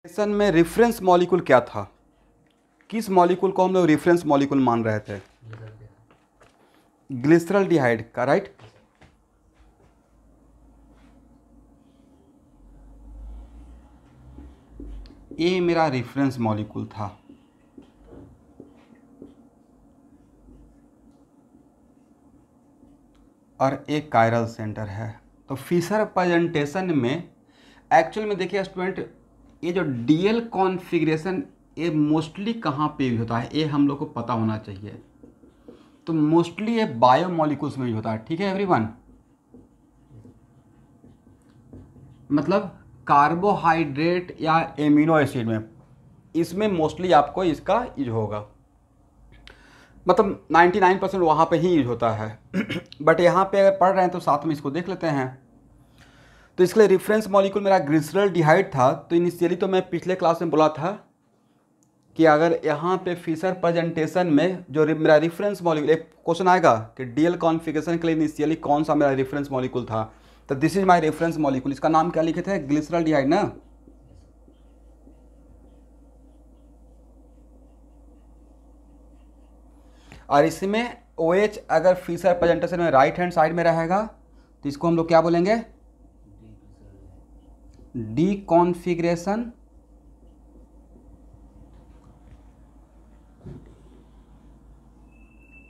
Session में reference molecule क्या था? किस मॉलिक्यूल को हम लोग रेफरेंस मॉलिक्यूल मान रहे थे? ग्लिसरॉल्डिहाइड का, राइट? ये मेरा रेफरेंस मॉलिक्यूल था। और एक कायरल सेंटर है। तो फिशर प्रेजेंटेशन में एक्चुअल में देखिए स्टूडेंट, ये जो डीएल कॉन्फ़िगरेशन ये मोस्टली कहाँ पे यूज होता है ये हम लोग को पता होना चाहिए। तो मोस्टली ये बायोमॉलिक्यूल्स में यूज होता है, ठीक है एवरीवन? मतलब कार्बोहाइड्रेट या एमिनो एसिड में, इसमें मोस्टली आपको इसका यूज होगा। मतलब 99% वहाँ पे ही यूज होता है। बट यहाँ पे अगर पढ़ रहे हैं तो साथ में इसको देख लेते हैं। तो इसके लिए रेफरेंस मॉलिक्यूल मेरा ग्लिसरॉल्डिहाइड था। तो इनिशियली तो मैं पिछले क्लास में बोला था कि अगर यहाँ पे फिशर प्रेजेंटेशन में जो मेरा रेफरेंस मॉलिक्यूल, एक क्वेश्चन आएगा कि डीएल कॉन्फ़िगरेशन के लिए इनिशियली कौन सा मेरा रेफरेंस मॉलिक्यूल था, तो this is my reference molecule. इसका नाम क्या लिखे थे? ग्लिसरॉल्डिहाइड ना। और इसमें OH अगर फिशर प्रेजेंटेशन में राइट हैंड साइड में रहेगा तो इसको हम लोग क्या बोलेंगे? D configuration.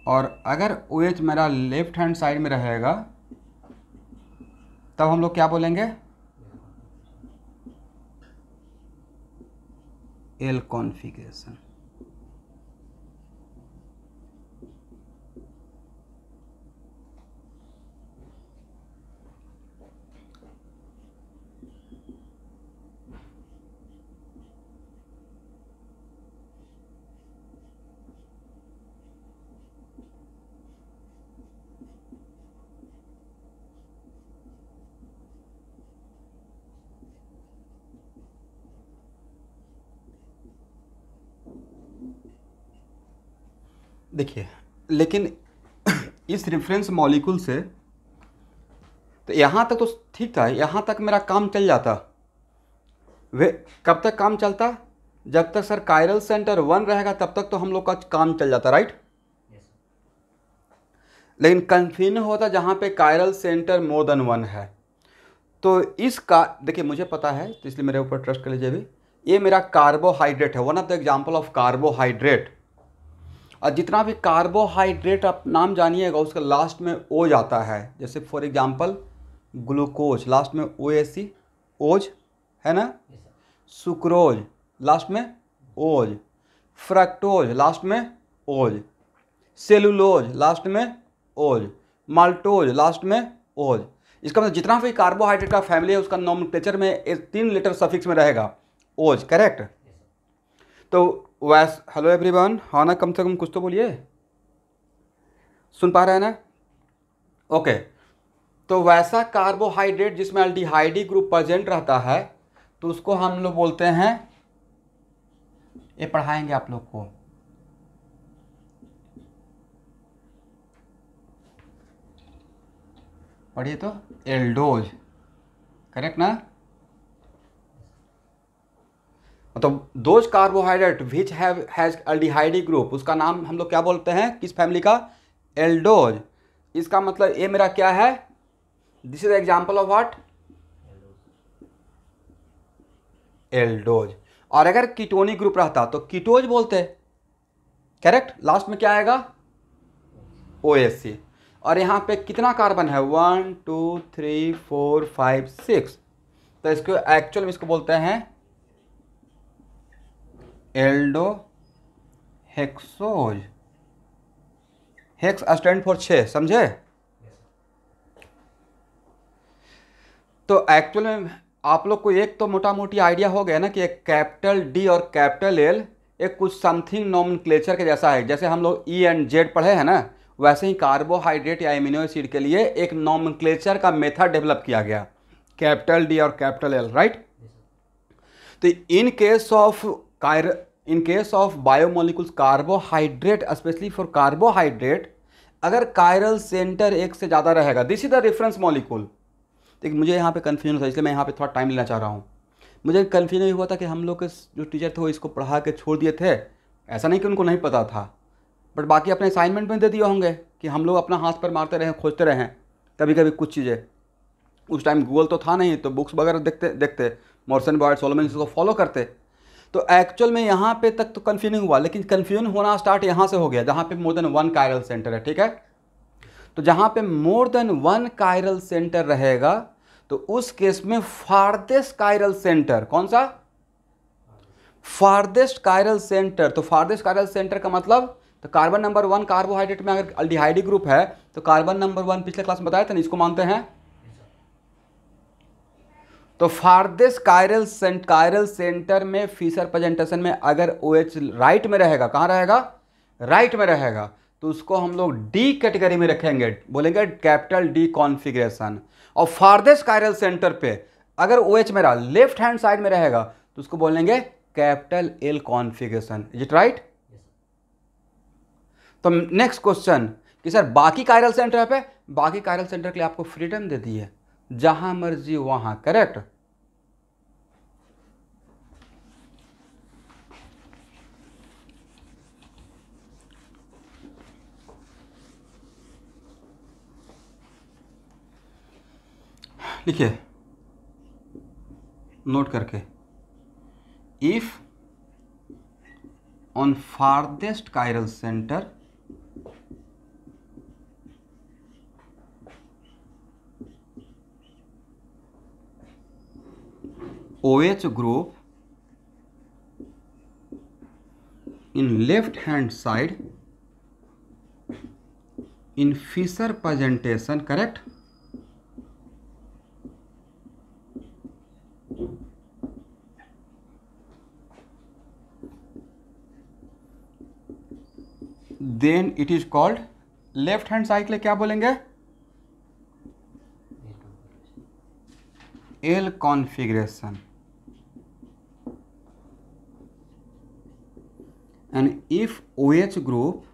और अगर OH मेरा लेफ्ट हैंड साइड में रहेगा तब हम लोग क्या बोलेंगे? L configuration. देखिए, लेकिन इस रेफरेंस मॉलिक्यूल से तो यहाँ तक तो ठीक था, यहाँ तक मेरा काम चल जाता। वे कब तक काम चलता? जब तक सर कायरल सेंटर 1 रहेगा तब तक तो हम लोग का काम चल जाता, राइट? लेकिन कन्फ्यूजन होता जहाँ पे कायरल सेंटर मोर देन 1 है। तो इसका देखिए, मुझे पता है तो इसलिए मेरे ऊपर ट्रस्ट कर लीजिए। भी ये मेरा कार्बोहाइड्रेट है, one of the example of carbohydrate. और जितना भी कार्बोहाइड्रेट आप नाम जानिएगा उसका लास्ट में ओज आता है। जैसे फॉर एग्जांपल ग्लूकोज, लास्ट में OAC, ओज है ना। सुक्रोज लास्ट में ओज, फ्रक्टोज लास्ट में ओज, सेलुलोज लास्ट में ओज, माल्टोज लास्ट में ओज। इसका मतलब जितना भी कार्बोहाइड्रेट का फैमिली है उसका नोमेनक्लेचर में 3 लेटर सफिक्स में रहेगा ओज, करेक्ट? तो हेलो एवरीवन, हाँ ना, कम से कम कुछ तो बोलिए, सुन पा रहे हैं ना? ओके। तो वैसा कार्बोहाइड्रेट जिसमें अल्डिहाइडी ग्रुप प्रेजेंट रहता है तो उसको हम लोग बोलते हैं, ये पढ़ाएंगे आप लोग को, पढ़िए तो, एल्डोज, करेक्ट ना? तो those carbohydrate which has aldehydic group, उसका नाम हम लोग क्या बोलते हैं? किस फैमिली का? एल्डोज। इसका मतलब ये मेरा क्या है? This is example of what? Aldose. और अगर कीटोनिक ग्रुप रहता तो कीटोज बोलते, करेक्ट? लास्ट में क्या आएगा? OAC। और यहाँ पे कितना कार्बन है? 1 2 3 4 5 6। तो इसको एक्चुअल में इसको बोलते हैं Aldo hexose. Hex stand for 6, समझे? तो एक्चुअल में आप लोग को एक तो मोटा मोटी आइडिया हो गया ना कि एक कैपिटल D और कैपिटल L एक कुछ समथिंग नोमेनक्लेचर के जैसा है। जैसे हम लोग E and Z पढ़े हैं ना, वैसे ही कार्बोहाइड्रेट या एमिनो एसिड के लिए एक नोमेनक्लेचर का मेथड डेवलप किया गया, कैपिटल D और कैपिटल L, राइट? तो in case of biomolecules carbohydrate, specially for carbohydrate, अगर कायरल सेंटर 1 से ज़्यादा रहेगा, this is the reference molecule. देखिए मुझे यहाँ पे कन्फ्यूजन था इसलिए मैं यहाँ पे थोड़ा टाइम लेना चाह रहा हूँ। मुझे कन्फ्यूज नहीं हुआ था कि हम लोग के जो टीचर थे वो इसको पढ़ा के छोड़ दिए थे, ऐसा नहीं कि उनको नहीं पता था, बट बाकी अपने असाइनमेंट में दे दिए होंगे कि हम लोग अपना हाथ पर मारते रहें, खोजते रहें कभी कभी कुछ चीज़ें। उस टाइम गूगल तो था नहीं, तो बुक्स वगैरह देखते देखते मॉर्सन बॉयड सोलोमन इसको फॉलो करते। तो एक्चुअल में यहाँ पे तक तो कन्फ्यूजन हुआ, लेकिन कन्फ्यूजन होना स्टार्ट यहाँ से हो गया जहाँ पे more than one chiral centre है, ठीक है। तो जहाँ पे more than one chiral centre रहेगा तो उस केस में फारदेस्ट कायरल सेंटर, कौन सा, फारदेस्ट कायरल सेंटर। तो फारदेस्ट कायरल सेंटर का मतलब, तो कार्बन नंबर 1 कार्बोहाइड्रेट में अगर अल्डिहाइडी ग्रुप है तो कार्बन नंबर 1 पिछले क्लास में बताया था ना, इसको मानते हैं। तो फारदेस्ट कायरल सेंटर में फिशर प्रेजेंटेशन में अगर OH राइट में रहेगा, कहाँ रहेगा, राइट में रहेगा, तो उसको हम लोग डी कैटेगरी में रखेंगे, बोलेंगे कैपिटल डी कॉन्फ़िगरेशन। और फारदेस्ट कायरल सेंटर पे अगर OH मेरा लेफ्ट हैंड साइड में रहेगा तो उसको बोलेंगे capital L configuration. Is it right? तो नेक्स्ट क्वेश्चन कि सर बाकी कायरल सेंटर पे, बाकी कायरल सेंटर के लिए आपको फ्रीडम दे दी है, जहां मर्जी वहां, करेक्ट। लिखिए नोट करके, if on farthest chiral centre OH group in left hand side in Fisher presentation, correct, then it is called, left hand side के लिए क्या बोलेंगे, L configuration. and if OH group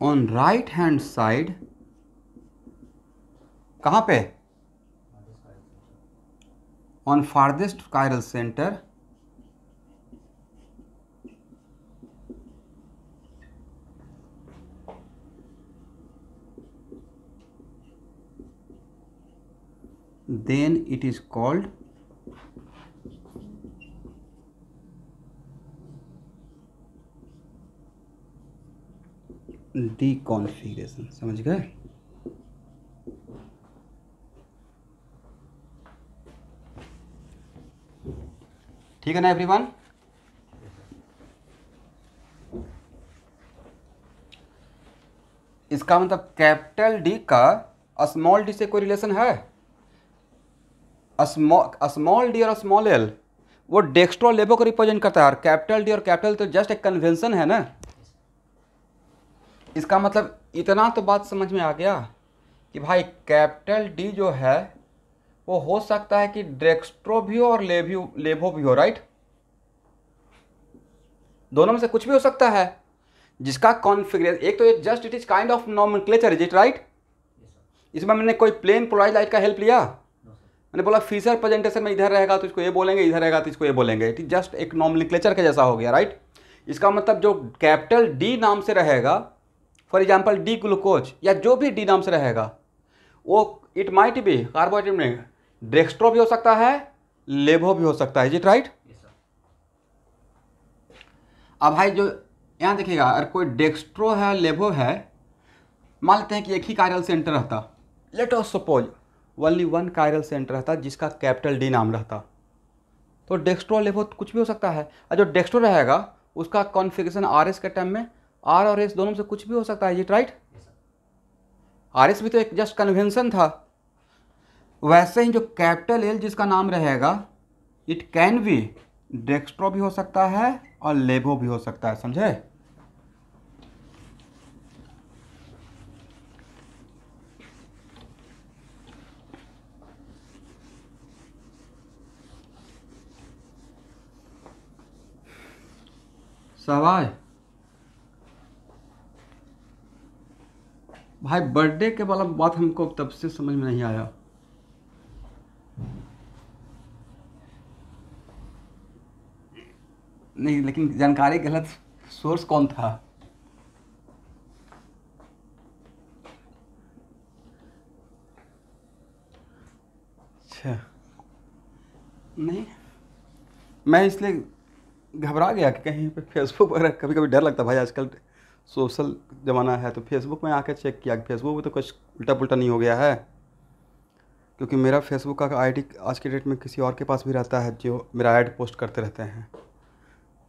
on right hand side, कहाँ पे, on farthest chiral center, then it is called डीकॉन्फ़िगरेशन। समझ गए? ठीक है ना एवरीवन? इसका मतलब कैपिटल डी का स्मॉल डी से कोई रिलेशन है? स्मॉल डी और स्मॉल एल वो डेक्स्ट्रो लेबो को रिप्रेजेंट करता है, और कैपिटल डी और कैपिटल तो जस्ट एक कन्वेंशन है ना। इसका मतलब इतना तो बात समझ में आ गया कि भाई कैपिटल डी जो है वो हो सकता है कि डेक्स्ट्रो भी हो और लेबो भी हो, राइट? दोनों में से कुछ भी हो सकता है जिसका कॉन्फ़िगरेशन, एक तो just it is kind of nomenclature, is it right? इसमें मैंने कोई प्लेन पोलराइज्ड लाइट का हेल्प लिया? मैंने बोला फिशर प्रेजेंटेशन में इधर रहेगा तो इसको ये बोलेंगे, इधर रहेगा तो इसको ये बोलेंगे, इट इज जस्ट एक नॉमेनक्लेचर के जैसा हो गया, राइट? इसका मतलब जो कैपिटल डी नाम से रहेगा, फॉर एग्जाम्पल डी ग्लूकोज या जो भी डी नाम से रहेगा, वो इट माइट बी कार्बोहाइड्रेट में डेक्स्ट्रो भी हो सकता है, लेबो भी हो सकता है, इज इट राइट? अब भाई जो यहाँ देखिएगा, अगर कोई डेक्स्ट्रो है, लेबो है, मान लेते हैं कि एक ही कायरल सेंटर रहता, let us suppose only one chiral centre रहता जिसका कैपिटल डी नाम रहता, तो डेक्स्ट्रो लेबो कुछ भी हो सकता है। और जो डेक्स्ट्रो रहेगा उसका कॉन्फ़िगरेशन RS के टर्म में R और S दोनों में से कुछ भी हो सकता है, इज इट राइट? RS भी तो एक जस्ट कन्वेंशन था। वैसे ही जो कैपिटल L जिसका नाम रहेगा, इट कैन बी डेक्स्ट्रो भी हो सकता है और लेबो भी हो सकता है, समझे? सवाल भाई बर्थडे के वाला बात हमको तब से समझ में नहीं आया। नहीं, लेकिन जानकारी गलत सोर्स कौन था? अच्छा, नहीं, मैं इसलिए घबरा गया कि कहीं पे फेसबुक वगैरह, कभी कभी डर लगता भाई, आजकल सोशल ज़माना है, तो फेसबुक में आकर चेक किया कि फेसबुक में तो कुछ उल्टा पुल्टा नहीं हो गया है, क्योंकि मेरा फेसबुक का आईडी आज के डेट में किसी और के पास भी रहता है जो मेरा ऐड पोस्ट करते रहते हैं,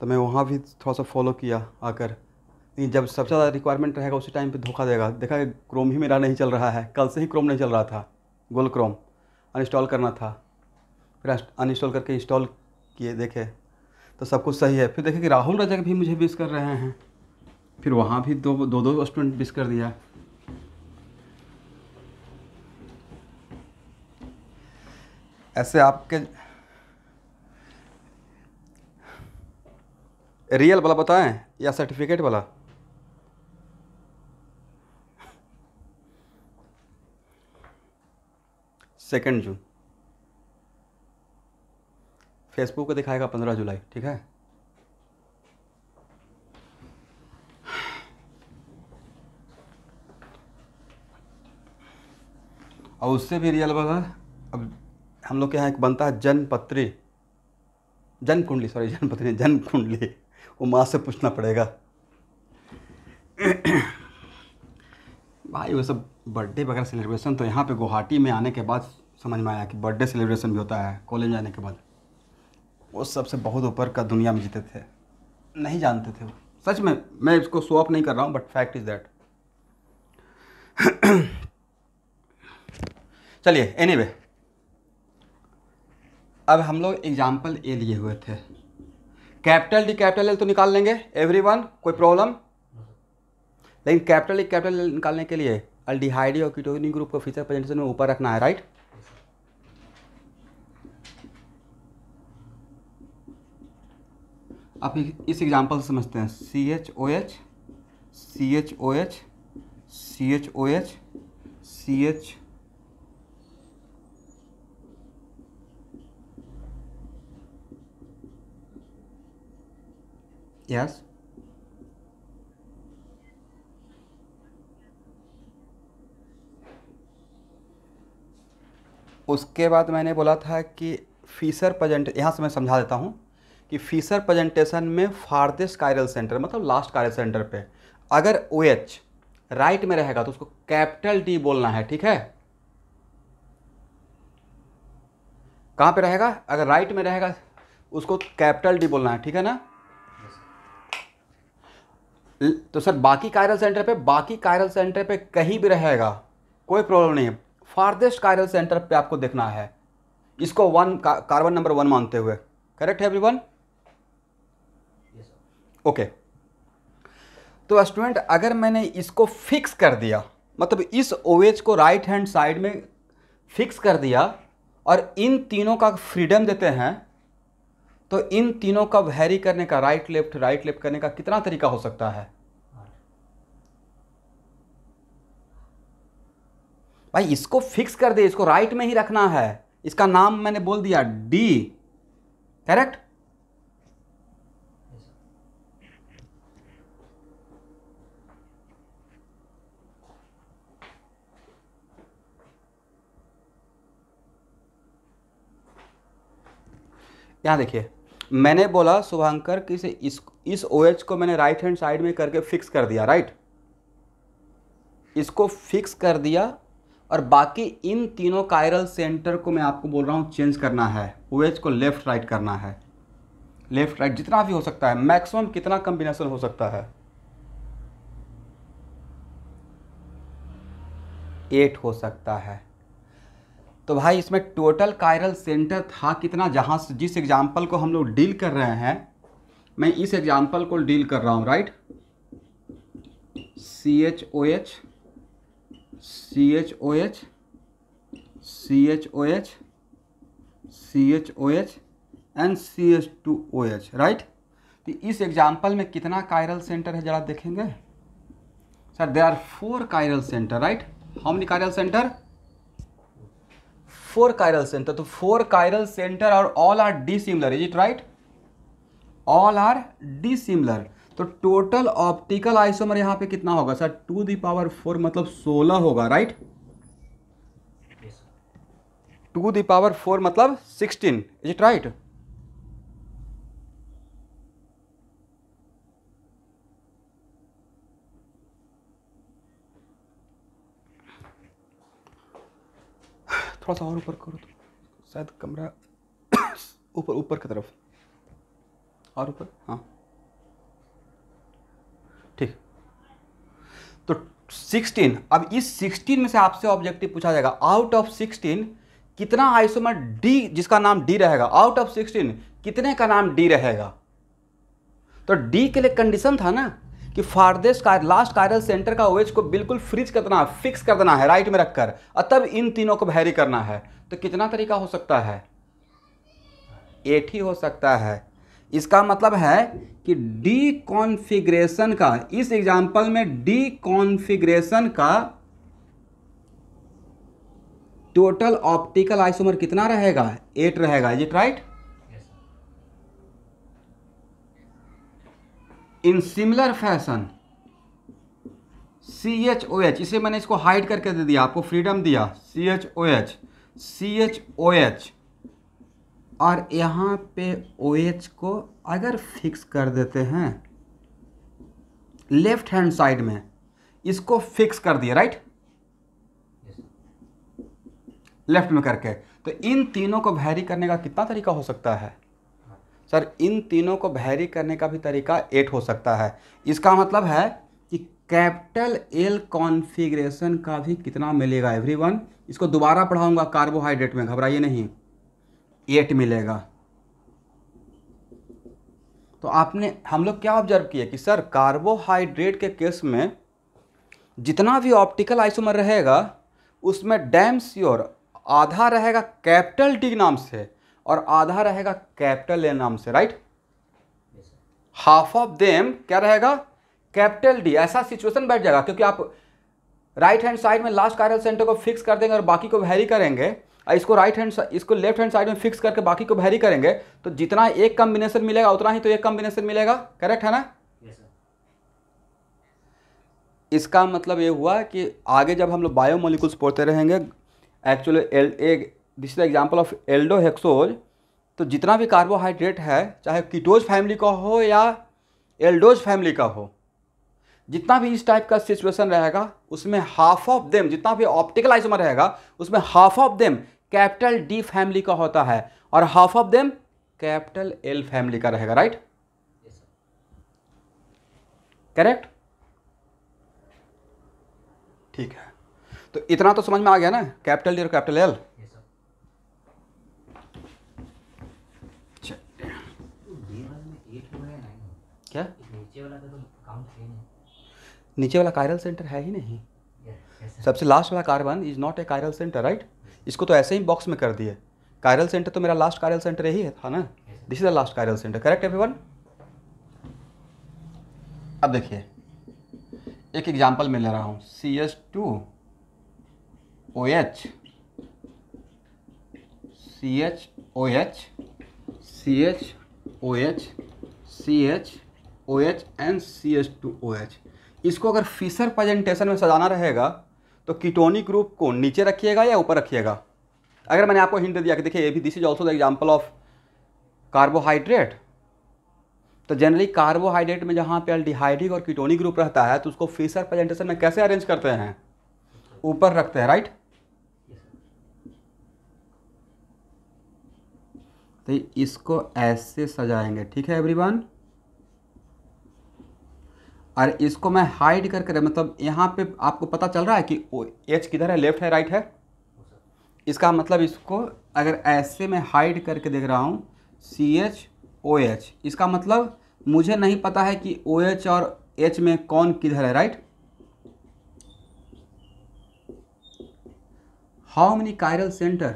तो मैं वहाँ भी थोड़ा सा फॉलो किया आकर। लेकिन जब सबसे ज़्यादा रिक्वायरमेंट रहेगा उसी टाइम पे धोखा देगा। देखा कि क्रोम ही मेरा नहीं चल रहा है, कल से ही क्रोम नहीं चल रहा था, गूगल क्रोम अनइंस्टॉल करना था, फिर अनइंस्टॉल करके इंस्टॉल किए, देखे तो सब कुछ सही है। फिर देखे कि राहुल रजक भी मुझे विश कर रहे हैं, फिर वहाँ भी दो स्टूडेंट विश कर दिया। ऐसे आपके रियल वाला बताएं या सर्टिफिकेट वाला? सेकेंड जून फेसबुक को दिखाएगा 15 जुलाई, ठीक है। और उससे भी रियल वाला, अब हम लोग के यहाँ एक बनता है जनपत्री, जनकुंडली, सॉरी जनपत्री नहीं, जनकुंडली, वो माँ से पूछना पड़ेगा। भाई वो सब बर्थडे वगैरह सेलिब्रेशन तो यहाँ पे गुवाहाटी में आने के बाद समझ में आया कि बर्थडे सेलिब्रेशन भी होता है कॉलेज जाने के बाद। वो सबसे बहुत ऊपर का दुनिया में जीते थे, नहीं जानते थे वो, सच में। मैं इसको शो ऑफ नहीं कर रहा हूँ, बट फैक्ट इज़ दैट। चलिए, एनीवे, अब हम लोग एग्जाम्पल ए लिए हुए थे। कैपिटल डी कैपिटल एल तो निकाल लेंगे एवरीवन, कोई प्रॉब्लम? लेकिन कैपिटल डी कैपिटल एल निकालने के लिए अल्डिहाइड और कीटोन ग्रुप को फीचर प्रेजेंटेशन में ऊपर रखना है, राइट? आप इस एग्जाम्पल से समझते हैं, CHOH CHOH CHOH CH yes. उसके बाद मैंने बोला था कि फीसर प्रेजेंट, यहाँ से मैं समझा देता हूँ कि फीसर प्रेजेंटेशन में फार्देस्ट कायरल सेंटर, मतलब लास्ट कायरल सेंटर पे अगर OH राइट में रहेगा तो उसको कैपिटल D बोलना है, ठीक है। कहाँ पे रहेगा? अगर राइट में रहेगा उसको कैपिटल D बोलना है, ठीक है ना। तो सर बाकी कायरल सेंटर पे कहीं भी रहेगा, कोई प्रॉब्लम नहीं है। फार्देस्ट कायरल सेंटर पे आपको देखना है, इसको कार्बन नंबर 1 मानते हुए। करेक्ट है एवरीवन? ओके। तो स्टूडेंट, अगर मैंने इसको फिक्स कर दिया, मतलब इस OH को राइट हैंड साइड में फिक्स कर दिया और इन तीनों का फ्रीडम देते हैं, तो इन तीनों का वैरी करने का, राइट लेफ्ट करने का कितना तरीका हो सकता है? भाई इसको फिक्स कर दे, इसको राइट में ही रखना है। इसका नाम मैंने बोल दिया D, करेक्ट? यहाँ देखिए, मैंने बोला शुभांकर कि इस OH को मैंने राइट हैंड साइड में करके फिक्स कर दिया, राइट? इसको फिक्स कर दिया और बाकी इन तीनों कायरल सेंटर को मैं आपको बोल रहा हूँ चेंज करना है। OH को लेफ्ट राइट करना है, लेफ्ट राइट जितना भी हो सकता है। मैक्सिमम कितना कॉम्बिनेशन हो सकता है? 8 हो सकता है। तो भाई इसमें टोटल कायरल सेंटर था कितना? जहाँ से जिस एग्जाम्पल को हम लोग डील कर रहे हैं, मैं इस एग्जाम्पल को डील कर रहा हूँ, right? CHOH CHOH CHOH CHOH and CH2OH, right? तो इस एग्जाम्पल में कितना कायरल सेंटर है जरा देखेंगे। Sir there are 4 chiral centre, right? How many chiral centre? 4 chiral centre. तो 4 कायरल सेंटर और all are dissimilar, is it right? All are dissimilar. तो टोटल ऑप्टिकल आइसोमर यहाँ पे कितना होगा सर? 2⁴ मतलब 16 होगा, राइट? 2⁴ मतलब 16, इज इट राइट? थोड़ा सा और ऊपर करो तो शायद कमरा ऊपर ऊपर की तरफ और ऊपर, हाँ ठीक। तो 16, अब इस 16 में से आपसे ऑब्जेक्टिव पूछा जाएगा आउट ऑफ 16 कितना आइसोमर डी, जिसका नाम डी रहेगा, आउट ऑफ 16 कितने का नाम डी रहेगा? तो डी के लिए कंडीशन था ना कि फारदेस्ट लास्ट कायरल सेंटर का OH को बिल्कुल फ्रीज कर देना, फिक्स कर देना है राइट में रखकर, और तब इन तीनों को वैरी करना है। तो कितना तरीका हो सकता है? 8 ही हो सकता है। इसका मतलब है कि डी कॉन्फ़िगरेशन का, इस एग्जांपल में डी कॉन्फ़िगरेशन का टोटल ऑप्टिकल आइसोमर कितना रहेगा? 8 रहेगा, is it right? In similar fashion CHOH, इसे मैंने इसको हाइड करके दे दिया, आपको फ्रीडम दिया, CHOH, और यहाँ पे OH को अगर फिक्स कर देते हैं लेफ्ट हैंड साइड में, इसको फिक्स कर दिया राइट, लेफ्ट में करके, तो इन तीनों को वैरी करने का कितना तरीका हो सकता है सर? इन तीनों को वैरी करने का भी तरीका 8 हो सकता है। इसका मतलब है कि कैपिटल L कॉन्फ़िगरेशन का भी कितना मिलेगा एवरीवन? इसको दोबारा पढ़ाऊंगा कार्बोहाइड्रेट में, घबराइए नहीं, 8 मिलेगा। तो आपने, हम लोग क्या ऑब्जर्व किए कि सर कार्बोहाइड्रेट के केस में जितना भी ऑप्टिकल आइसोमर रहेगा उसमें डैम श्योर आधा रहेगा कैपिटल D नाम से और आधा रहेगा कैपिटल L नाम से, राइट? हाफ ऑफ देम क्या रहेगा? Capital D। ऐसा सिचुएशन बैठ जाएगा क्योंकि आप राइट हैंड साइड में लास्ट कायरल सेंटर को फिक्स कर देंगे और बाकी को वैरी करेंगे, और इसको लेफ्ट हैंड साइड में फिक्स करके बाकी को वैरी करेंगे, तो जितना एक कॉम्बिनेशन मिलेगा उतना ही तो एक कॉम्बिनेशन मिलेगा, करेक्ट है ना? इसका मतलब ये हुआ कि आगे जब हम लोग बायोमोलिकुल्स पढ़ते रहेंगे, actually this is example of aldohexose, तो जितना भी कार्बोहाइड्रेट है चाहे कीटोज फैमिली का हो या एल्डोज फैमिली का हो, जितना भी इस टाइप का सिचुएशन रहेगा उसमें हाफ ऑफ देम, जितना भी ऑप्टिकल आइसोमर रहेगा उसमें half of them capital D family का होता है और half of them capital L family का रहेगा, राइट? करेक्ट? ठीक है, तो इतना तो समझ में आ गया ना, कैपिटल D और कैपिटल L। क्या नीचे वाला कायरल सेंटर है ही नहीं, सबसे लास्ट वाला carbon is not a chiral centre, right? इसको तो ऐसे ही बॉक्स में कर दिए, कायरल सेंटर तो मेरा लास्ट कायरल सेंटर यही था ना, this is the last chiral centre, correct everyone? अब देखिए एक एग्जांपल मैं ले रहा हूँ, CH2OH, CHOH एंड CH2OH। इसको अगर फिशर प्रेजेंटेशन में सजाना रहेगा तो कीटोनिक ग्रुप को नीचे रखिएगा या ऊपर रखिएगा? अगर मैंने आपको हिंट दिया कि देखिए ये भी this is also the example of carbohydrate, तो जनरली कार्बोहाइड्रेट में जहाँ पे एल्डिहाइडिक और कीटोनिक ग्रुप रहता है तो उसको फिशर प्रेजेंटेशन में कैसे अरेंज करते हैं? ऊपर रखते हैं, राइट? तो इसको ऐसे सजाएंगे, ठीक है एवरीवन? और इसको मैं हाइड करके, मतलब यहाँ पे आपको पता चल रहा है कि H किधर है, लेफ्ट है राइट है? इसका मतलब इसको अगर ऐसे मैं हाइड करके देख रहा हूँ CHOH, इसका मतलब मुझे नहीं पता है कि OH और H में कौन किधर है, right? How many chiral centre?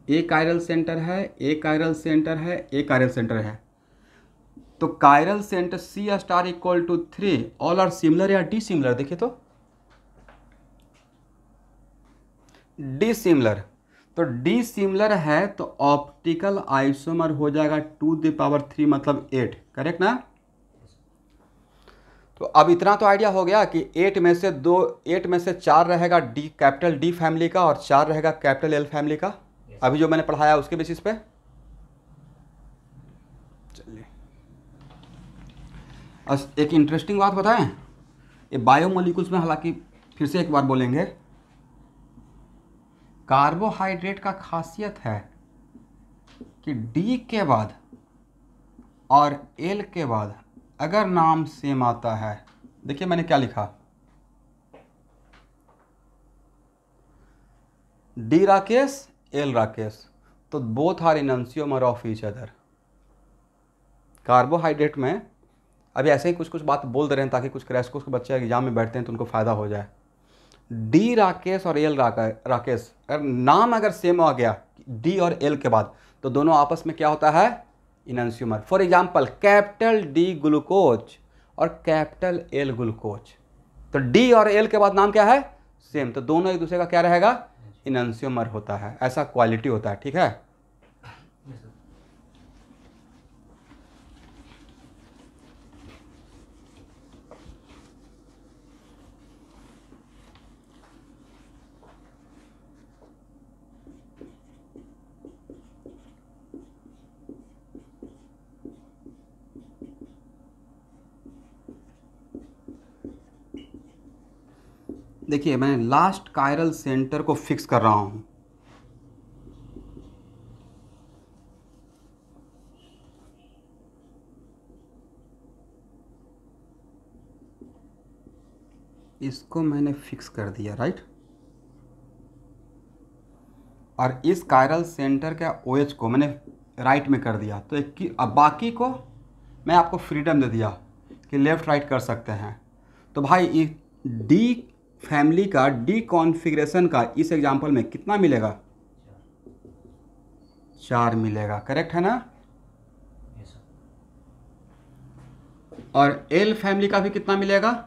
एक कायरल सेंटर है, एक कायरल सेंटर है, एक कायरल सेंटर है। तो chiral centre C* equal to 3, all are similar या डिसिमिलर? देखिए तो डिसिमिलर। तो डी सिमिलर है तो ऑप्टिकल आइसोमर हो जाएगा 2⁻³ मतलब 8, करेक्ट ना। तो अब इतना तो आइडिया हो गया कि 8 में से 4 रहेगा डी कैपिटल डी फैमिली का और 4 रहेगा कैपिटल एल फैमिली का। अभी जो मैंने पढ़ाया उसके बेसिस पे। चलिए एक इंटरेस्टिंग बात बताएं, ये बायोमोलिक्यूल्स में हालांकि फिर से एक बार बोलेंगे, कार्बोहाइड्रेट का खासियत है कि डी के बाद और एल के बाद अगर नाम सेम आता है, देखिए मैंने क्या लिखा, डी राकेश एल राकेश, तो both are enantiomer of each other. Carbohydrate में अभी ऐसे ही कुछ कुछ बात बोल दे रहे हैं ताकि कुछ क्रैश कोर्स के बच्चे एग्जाम में बैठते हैं तो उनको फ़ायदा हो जाए। डी राकेश और एल राकेश अगर नाम अगर सेम आ गया डी और एल के बाद तो दोनों आपस में क्या होता है, enantiomer. For example capital D glucose और कैपिटल एल ग्लूकोज, तो डी और एल के बाद नाम क्या है, सेम, तो दोनों एक दूसरे का क्या रहेगा, इनंसियोमर होता है। ऐसा क्वालिटी होता है, ठीक है। देखिए मैं लास्ट कायरल सेंटर को फिक्स कर रहा हूं। इसको मैंने फिक्स कर दिया, राइट। और इस कायरल सेंटर का OH को मैंने राइट में कर दिया, तो एक अब बाकी को मैं आपको फ्रीडम दे दिया कि लेफ़्ट राइट कर सकते हैं। तो भाई डी फैमिली का डी कॉन्फ़िगरेशन का इस एग्जांपल में कितना मिलेगा, 4 मिलेगा, करेक्ट है ना। और एल फैमिली का भी कितना मिलेगा,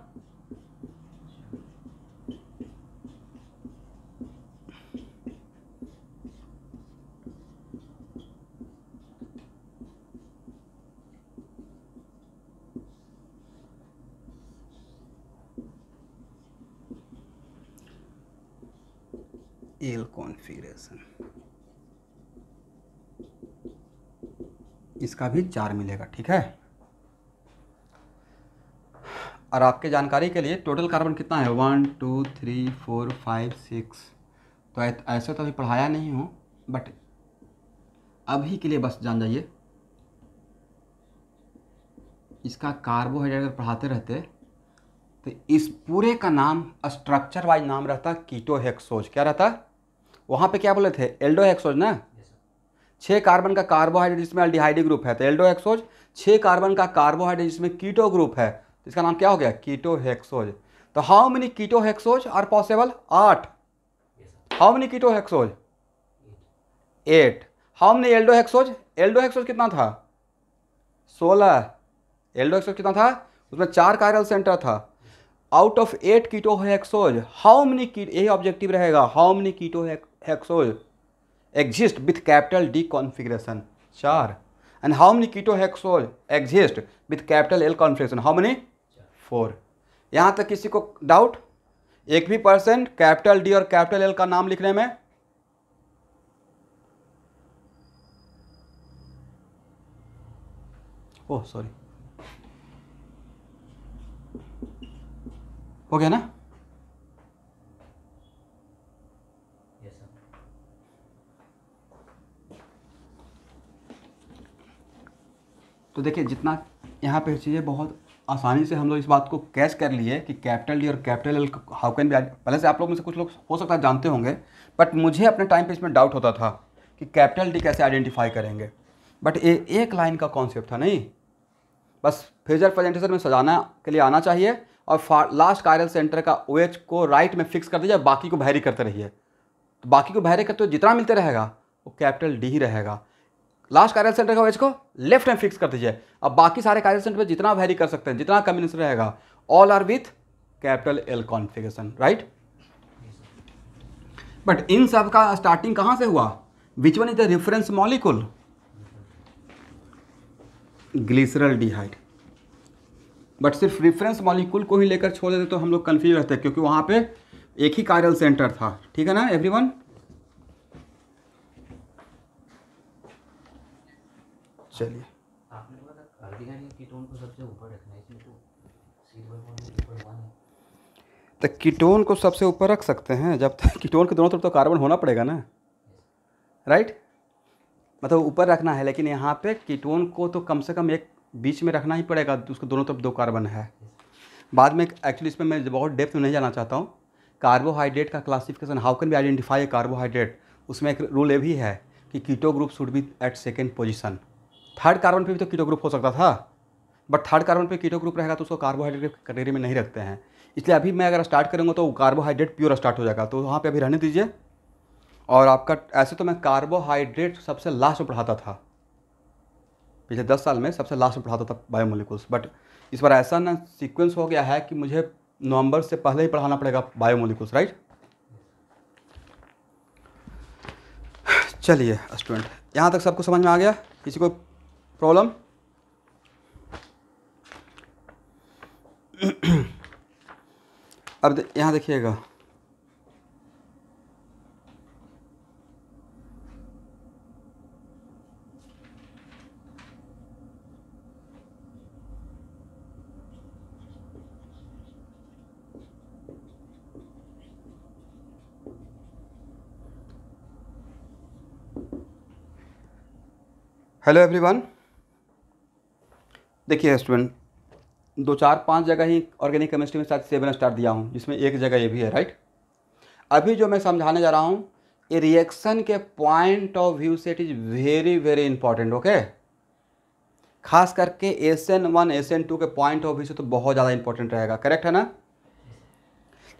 एल कॉन्फ़िगरेशन, इसका भी 4 मिलेगा, ठीक है। और आपके जानकारी के लिए टोटल कार्बन कितना है, 1 2 3 4 5 6, तो ऐसे तो अभी पढ़ाया नहीं हूँ बट अभी के लिए बस जान जाइए, इसका कार्बोहाइड्रेट अगर पढ़ाते रहते तो इस पूरे का नाम स्ट्रक्चर वाइज नाम रहता कीटोहेक्सोज। क्या रहता, वहाँ पे क्या बोले थे, एल्डोहेक्सोज ना। 6 कार्बन का कार्बोहाइड्रेट जिसमें एल्डिहाइड ग्रुप है तो एल्डोहेक्सोज, 6 कार्बन का कार्बोहाइड्रेट जिसमें कीटो ग्रुप है तो इसका नाम क्या हो गया, कीटोहेक्सोज। तो how many ketohexose are possible, 8। How many ketohexose, 8। How many aldohexose, aldohexose कितना था, 16। एल्डोहेक्सोज कितना था, उसमें 4 कायरल सेंटर था। Out of 8 ketohexose how many, यही ऑब्जेक्टिव रहेगा, how many ketohexose exist with capital D configuration, 4। and how many ketohexol exist with capital L configuration, how many, 4। यहाँ तक किसी को डाउट, एक भी % कैपिटल डी और कैपिटल एल का नाम लिखने में, ओह सॉरी, हो गया ना। तो देखिए जितना यहाँ पे चीज़ें बहुत आसानी से हम लोग इस बात को कैच कर लिए कि कैपिटल डी और capital L how can B, पहले से आप लोग में से कुछ लोग हो सकता है जानते होंगे, बट मुझे अपने टाइम पे इसमें डाउट होता था कि कैपिटल डी कैसे आइडेंटिफाई करेंगे। बट ये एक लाइन का कॉन्सेप्ट था, नहीं बस फेजर प्रेजेंटेशन में सजाना के लिए आना चाहिए और लास्ट कायरल सेंटर का OH को राइट में फिक्स कर दीजिए, बाकी को वैरी करते रहिए। तो बाकी को वैरी करते हुए जितना मिलते रहेगा वो कैपिटल डी ही रहेगा। लास्ट कायरल सेंटर का OH को लेफ्ट में फिक्स कर दीजिए, अब बाकी सारे कायरल सेंटर पे जितना वैरी कर सकते हैं, जितना कॉम्बिनेशन रहेगा, all are with capital L configuration, right. But इन सब का स्टार्टिंग कहाँ से हुआ? Which one is the reference molecule? Glyceraldehyde. But सिर्फ रेफरेंस मॉलिक्यूल को ही लेकर छोड़ देते तो हम लोग कन्फ्यूज रहते हैं, क्योंकि वहाँ पे एक ही कायरल सेंटर था। ठीक है ना एवरीवन? चलिए, आपने बोला था कार्डिगन कीटोन को सबसे ऊपर रखना है, इसमें तो C1 ऊपर 1 है। तो कीटोन को सबसे ऊपर रख सकते हैं, जब तक कीटोन के दोनों तरफ तो कार्बन होना पड़ेगा ना, राइट? मतलब ऊपर रखना है, लेकिन यहाँ पे कीटोन को तो कम से कम एक बीच में रखना ही पड़ेगा, उसके दोनों तरफ 2 कार्बन है। बाद में एक्चुअली इसमें मैं बहुत डेप्थ में नहीं जाना चाहता हूँ। कार्बोहाइड्रेट का classification, how can be identify a carbohydrate, उसमें एक रूल ये भी है कि keto group should be at second position. Third carbon पे भी तो कीटो ग्रुप हो सकता था, बट थर्ड कार्बन पे कीटो ग्रुप रहेगा तो उसको कार्बोहाइड्रेट कैटेगरी में नहीं रखते हैं। इसलिए अभी मैं अगर स्टार्ट करूँगा तो कार्बोहाइड्रेट प्योर स्टार्ट हो जाएगा, तो वहाँ पे अभी रहने दीजिए। और आपका ऐसे तो मैं कार्बोहाइड्रेट सबसे लास्ट में पढ़ाता था, पिछले 10 साल में सबसे लास्ट में पढ़ाता था बायोमोलिकुल्स, बट इस बार ऐसा ना सीक्वेंस हो गया है कि मुझे नवंबर से पहले ही पढ़ाना पड़ेगा बायोमोलिकुल्स, राइट? चलिए स्टूडेंट, यहाँ तक सबको समझ में आ गया? किसी को प्रॉब्लम? अब यहाँ देखिएगा, हेलो एवरीवन। देखिए स्टूडेंट, 2 4 5 जगह ही ऑर्गेनिक केमिस्ट्री में शायद 7 स्टार दिया हूँ, जिसमें एक जगह ये भी है, राइट? अभी जो मैं समझाने जा रहा हूँ ये रिएक्शन के पॉइंट ऑफ व्यू से it is very very important, okay? खास करके SN1 SN2 के पॉइंट ऑफ व्यू से तो बहुत ज़्यादा इंपॉर्टेंट रहेगा, करेक्ट है ना?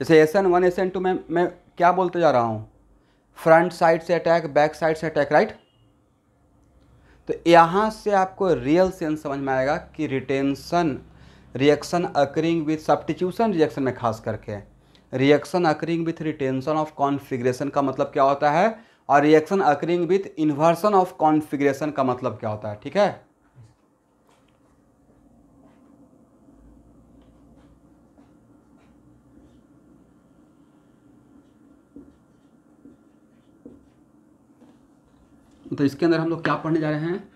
जैसे SN1 SN2 में मैं क्या बोलते जा रहा हूँ? फ्रंट साइड से अटैक, बैक साइड से अटैक, राइट? तो यहाँ से आपको रियल सेंस समझ में आएगा कि retention reaction occurring with substitution reaction में खास करके reaction occurring with retention of configuration का मतलब क्या होता है, और reaction occurring with inversion of configuration का मतलब क्या होता है। ठीक है? तो इसके अंदर हम लोग क्या पढ़ने जा रहे हैं?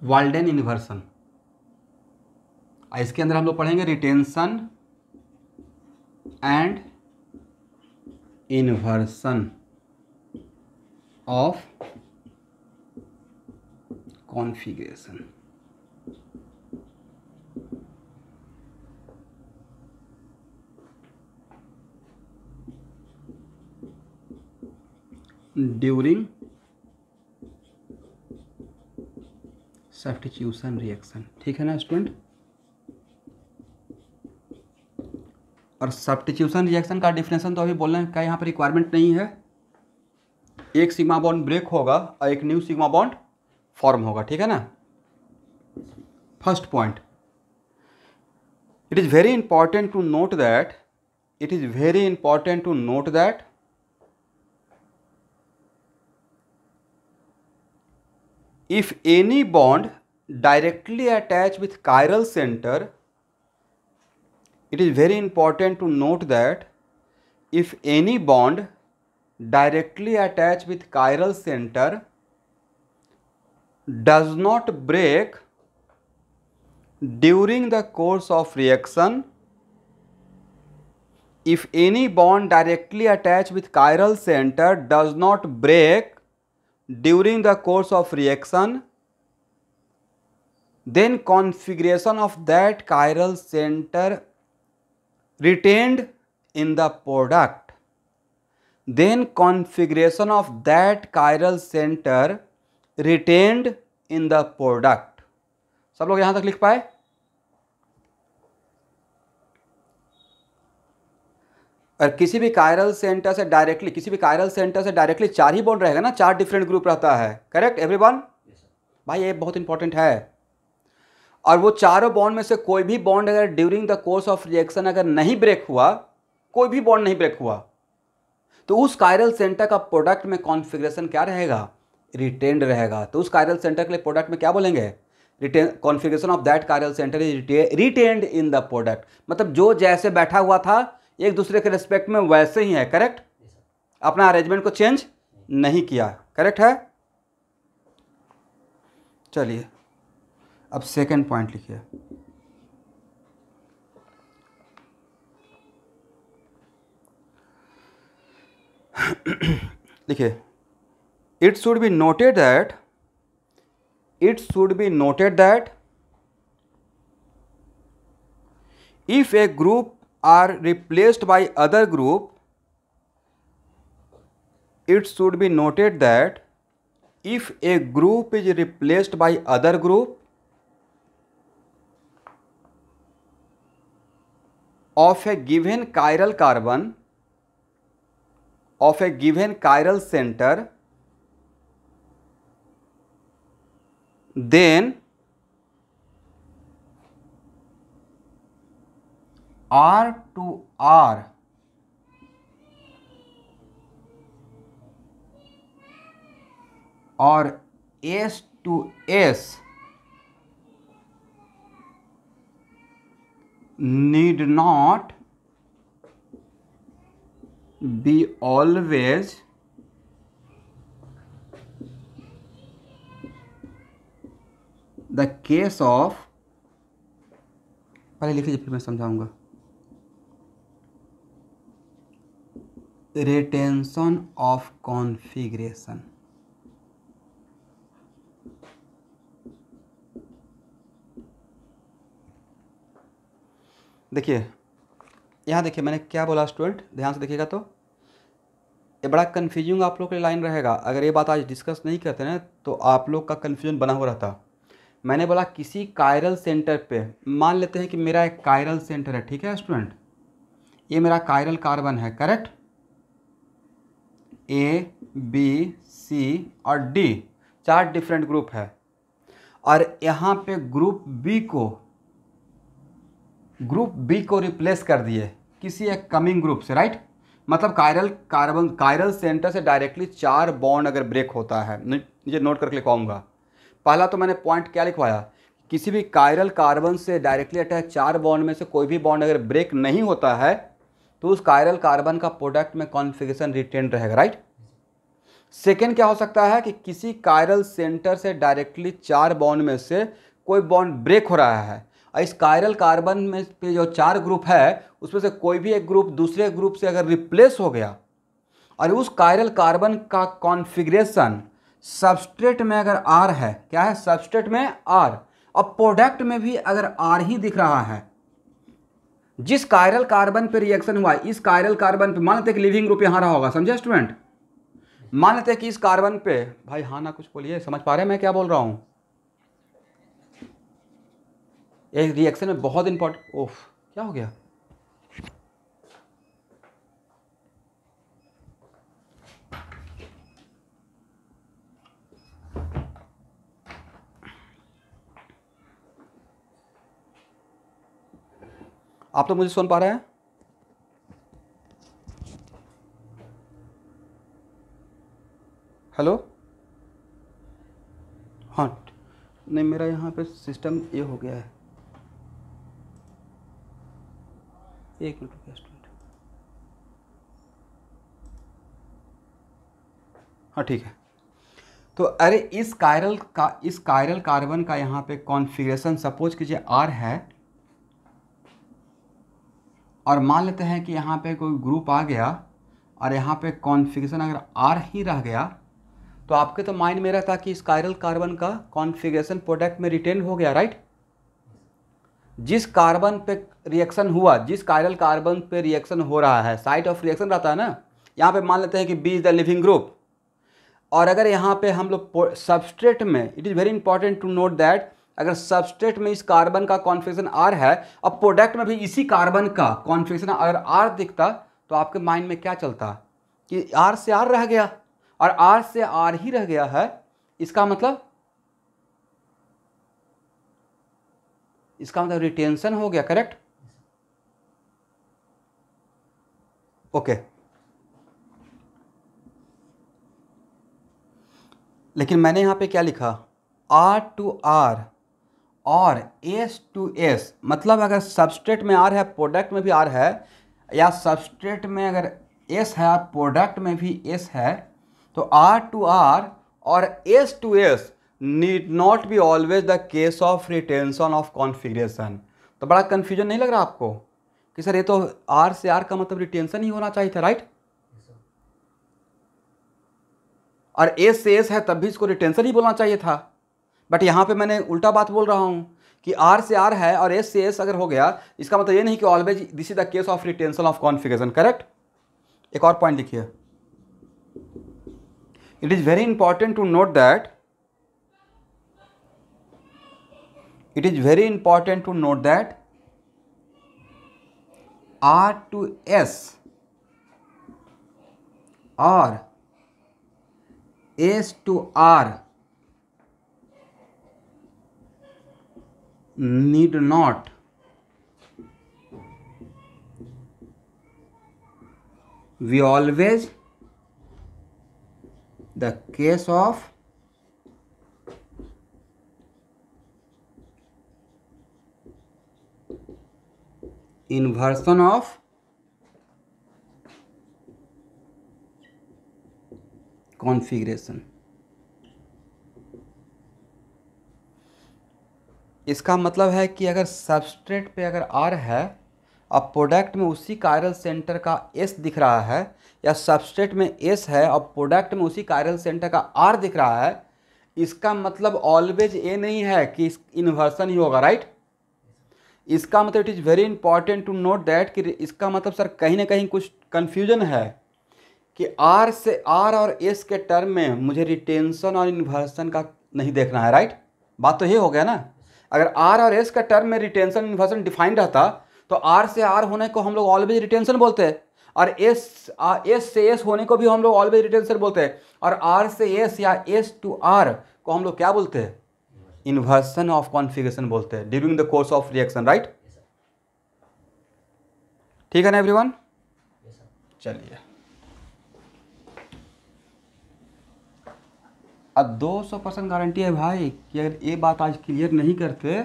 Walden inversion. इसके अंदर हम लोग पढ़ेंगे retention and inversion of configuration. During substitution reaction. ठीक है ना स्टूडेंट? और सब्स्टिट्यूशन रिएक्शन का डिफिनेशन तो अभी बोलने का यहाँ पर रिक्वायरमेंट नहीं है। एक सिग्मा बॉन्ड ब्रेक होगा और एक न्यू सिग्मा बॉन्ड फॉर्म होगा। ठीक है ना? First point, it is very important to note that if any bond directly attach with chiral center, it is very important to note that if any bond directly attach with chiral center does not break during the course of reaction, if any bond directly attach with chiral center does not break during the course of reaction, then configuration of that chiral center retained in the product, then configuration of that chiral center retained in the product। सब लोग यहां तक लिख पाए? और किसी भी chiral centre से डायरेक्टली 4 ही बॉन्ड रहेगा ना, 4 डिफरेंट ग्रुप रहता है, करेक्ट एवरीवन? भाई ये बहुत इंपॉर्टेंट है। और वो चारों बॉन्ड में से कोई भी बॉन्ड अगर during the course of reaction अगर नहीं ब्रेक हुआ, कोई भी बॉन्ड नहीं ब्रेक हुआ, तो उस कायरल सेंटर का प्रोडक्ट में कॉन्फ़िगरेशन क्या रहेगा? रिटेन्ड रहेगा। तो उस कायरल सेंटर के लिए प्रोडक्ट में क्या बोलेंगे? Configuration of that chiral centre is retained in the product. मतलब जो जैसे बैठा हुआ था एक दूसरे के रिस्पेक्ट में वैसे ही है, करेक्ट? अपना अरेंजमेंट को चेंज नहीं किया, करेक्ट है? चलिए अब सेकेंड पॉइंट लिखिए। देखिए, it should be noted that if a group are replaced by other group, it should be noted that if a group is replaced by other group of a given chiral carbon of a given chiral center, then R to R or S to S need not be always the case of, पहले लिख लीजिए फिर मैं समझाऊंगा, retention of configuration। देखिए यहाँ देखिए मैंने क्या बोला स्टूडेंट, ध्यान से देखिएगा तो ये बड़ा कन्फ्यूजिंग आप लोग के लिए लाइन रहेगा। अगर ये बात आज डिस्कस नहीं करते ना तो आप लोग का कन्फ्यूजन बना हुआ रहता। मैंने बोला किसी कायरल सेंटर पे, मान लेते हैं कि मेरा एक कायरल सेंटर है, ठीक है स्टूडेंट, ये मेरा कायरल कार्बन है, करेक्ट? ए बी सी और डी 4 डिफरेंट ग्रुप है, और यहाँ पे ग्रुप बी को रिप्लेस कर दिए किसी एक कमिंग ग्रुप से, राइट? मतलब कायरल सेंटर से डायरेक्टली 4 बॉन्ड अगर ब्रेक होता है, मुझे नोट करके लिखवाऊंगा। पहला तो मैंने पॉइंट क्या लिखवाया, किसी भी कायरल कार्बन से डायरेक्टली अटैच 4 बॉन्ड में से कोई भी बॉन्ड अगर ब्रेक नहीं होता है तो उस कायरल कार्बन का प्रोडक्ट में कॉन्फ़िगरेशन रिटेन रहेगा, राइट? सेकेंड क्या हो सकता है कि किसी कायरल सेंटर से डायरेक्टली 4 बॉन्ड में से कोई बॉन्ड ब्रेक हो रहा है, और इस कायरल कार्बन में पे जो 4 ग्रुप है उसमें से कोई भी एक ग्रुप दूसरे ग्रुप से अगर रिप्लेस हो गया और उस कायरल कार्बन का कॉन्फ़िगरेशन सबस्ट्रेट में अगर R है, क्या है सबस्ट्रेट में R, और प्रोडक्ट में भी अगर R ही दिख रहा है, जिस कायरल कार्बन पे रिएक्शन हुआ इस कायरल कार्बन पे, मान लेते हैं कि लिविंग ग्रुप यहाँ रहा होगा, समझे स्टूडेंट? मान लेते हैं कि इस कार्बन पे, भाई हाँ ना कुछ बोलिए, समझ पा रहे हैं मैं क्या बोल रहा हूँ? एक रिएक्शन में बहुत इंपॉर्टेंट, ओह क्या हो गया? आप तो मुझे सुन पा रहे हैं? हेलो? हाँ नहीं, मेरा यहाँ पे सिस्टम ये हो गया है, एक मिनट रुकिए स्टूडेंट। हाँ ठीक है। तो अरे इस कायरल कार्बन का यहाँ पे कॉन्फ़िगरेशन सपोज कीजिए R है, और मान लेते हैं कि यहाँ पे कोई ग्रुप आ गया और यहाँ पे कॉन्फ़िगरेशन अगर R ही रह गया, तो आपके तो माइंड में रहता कि इस कायरल कार्बन का कॉन्फ़िगरेशन प्रोडक्ट में रिटेन हो गया, राइट? जिस कार्बन पे रिएक्शन हुआ, जिस कायरल कार्बन पे रिएक्शन हो रहा है, साइट ऑफ रिएक्शन रहता है ना, यहाँ पे मान लेते हैं कि B is the leaving group, और अगर यहाँ पे हम लोग सबस्ट्रेट में, it is very important to note that, अगर सबस्ट्रेट में इस कार्बन का कॉन्फ़िगरेशन R है और प्रोडक्ट में भी इसी कार्बन का कॉन्फ़िगरेशन अगर R दिखता, तो आपके माइंड में क्या चलता कि R से R रह गया, और R से R ही रह गया है, इसका मतलब रिटेंशन हो गया, करेक्ट? ओके। लेकिन मैंने यहाँ पे क्या लिखा, R to R और S to S, मतलब अगर सबस्ट्रेट में R है, प्रोडक्ट में भी R है, या सबस्ट्रेट में अगर S है और प्रोडक्ट में भी S है, तो R to R और S to S need not be always the case of retention of configuration. तो बड़ा कन्फ्यूजन नहीं लग रहा आपको कि सर ये तो R से R का मतलब रिटेंशन ही होना चाहिए था, राइट? और S से S है तब भी इसको रिटेंशन ही बोलना चाहिए था, बट यहाँ पे मैंने उल्टा बात बोल रहा हूँ कि R से R है और S से S अगर हो गया, इसका मतलब ये नहीं कि always this is the case of retention of configuration, correct? एक और पॉइंट लिखिए, it is very important to note that, it is very important to note that R to S or S to R need not be always the case of inversion of configuration. इसका मतलब है कि अगर substrate पे अगर R है और product में उसी कायरल सेंटर का S दिख रहा है, या सबस्ट्रेट में S है और प्रोडक्ट में उसी कायरल सेंटर का R दिख रहा है, इसका मतलब ऑलवेज ये नहीं है कि इन्वर्सन ही होगा, राइट? इसका मतलब it is very important to note that कि इसका मतलब सर कहीं ना कहीं कुछ कन्फ्यूजन है कि R से R और S के टर्म में मुझे रिटेंशन और इन्वर्सन का नहीं देखना है, राइट? बात तो ये हो गया ना। अगर R और S का टर्म में रिटेंशन इन्वर्सन डिफाइंड रहता तो R से R होने को हम लोग ऑलवेज रिटेंशन बोलते हैं, और S से S होने को भी हम लोग ऑलवेज रिटेंशन बोलते हैं, और R से S या S टू R को हम लोग क्या बोलते हैं? इन्वर्सन ऑफ कॉन्फ़िगरेशन बोलते हैं during the course of reaction, right? ठीक है ना एवरीवन? चलिए, अब 200% गारंटी है भाई कि अगर ये बात आज क्लियर नहीं करते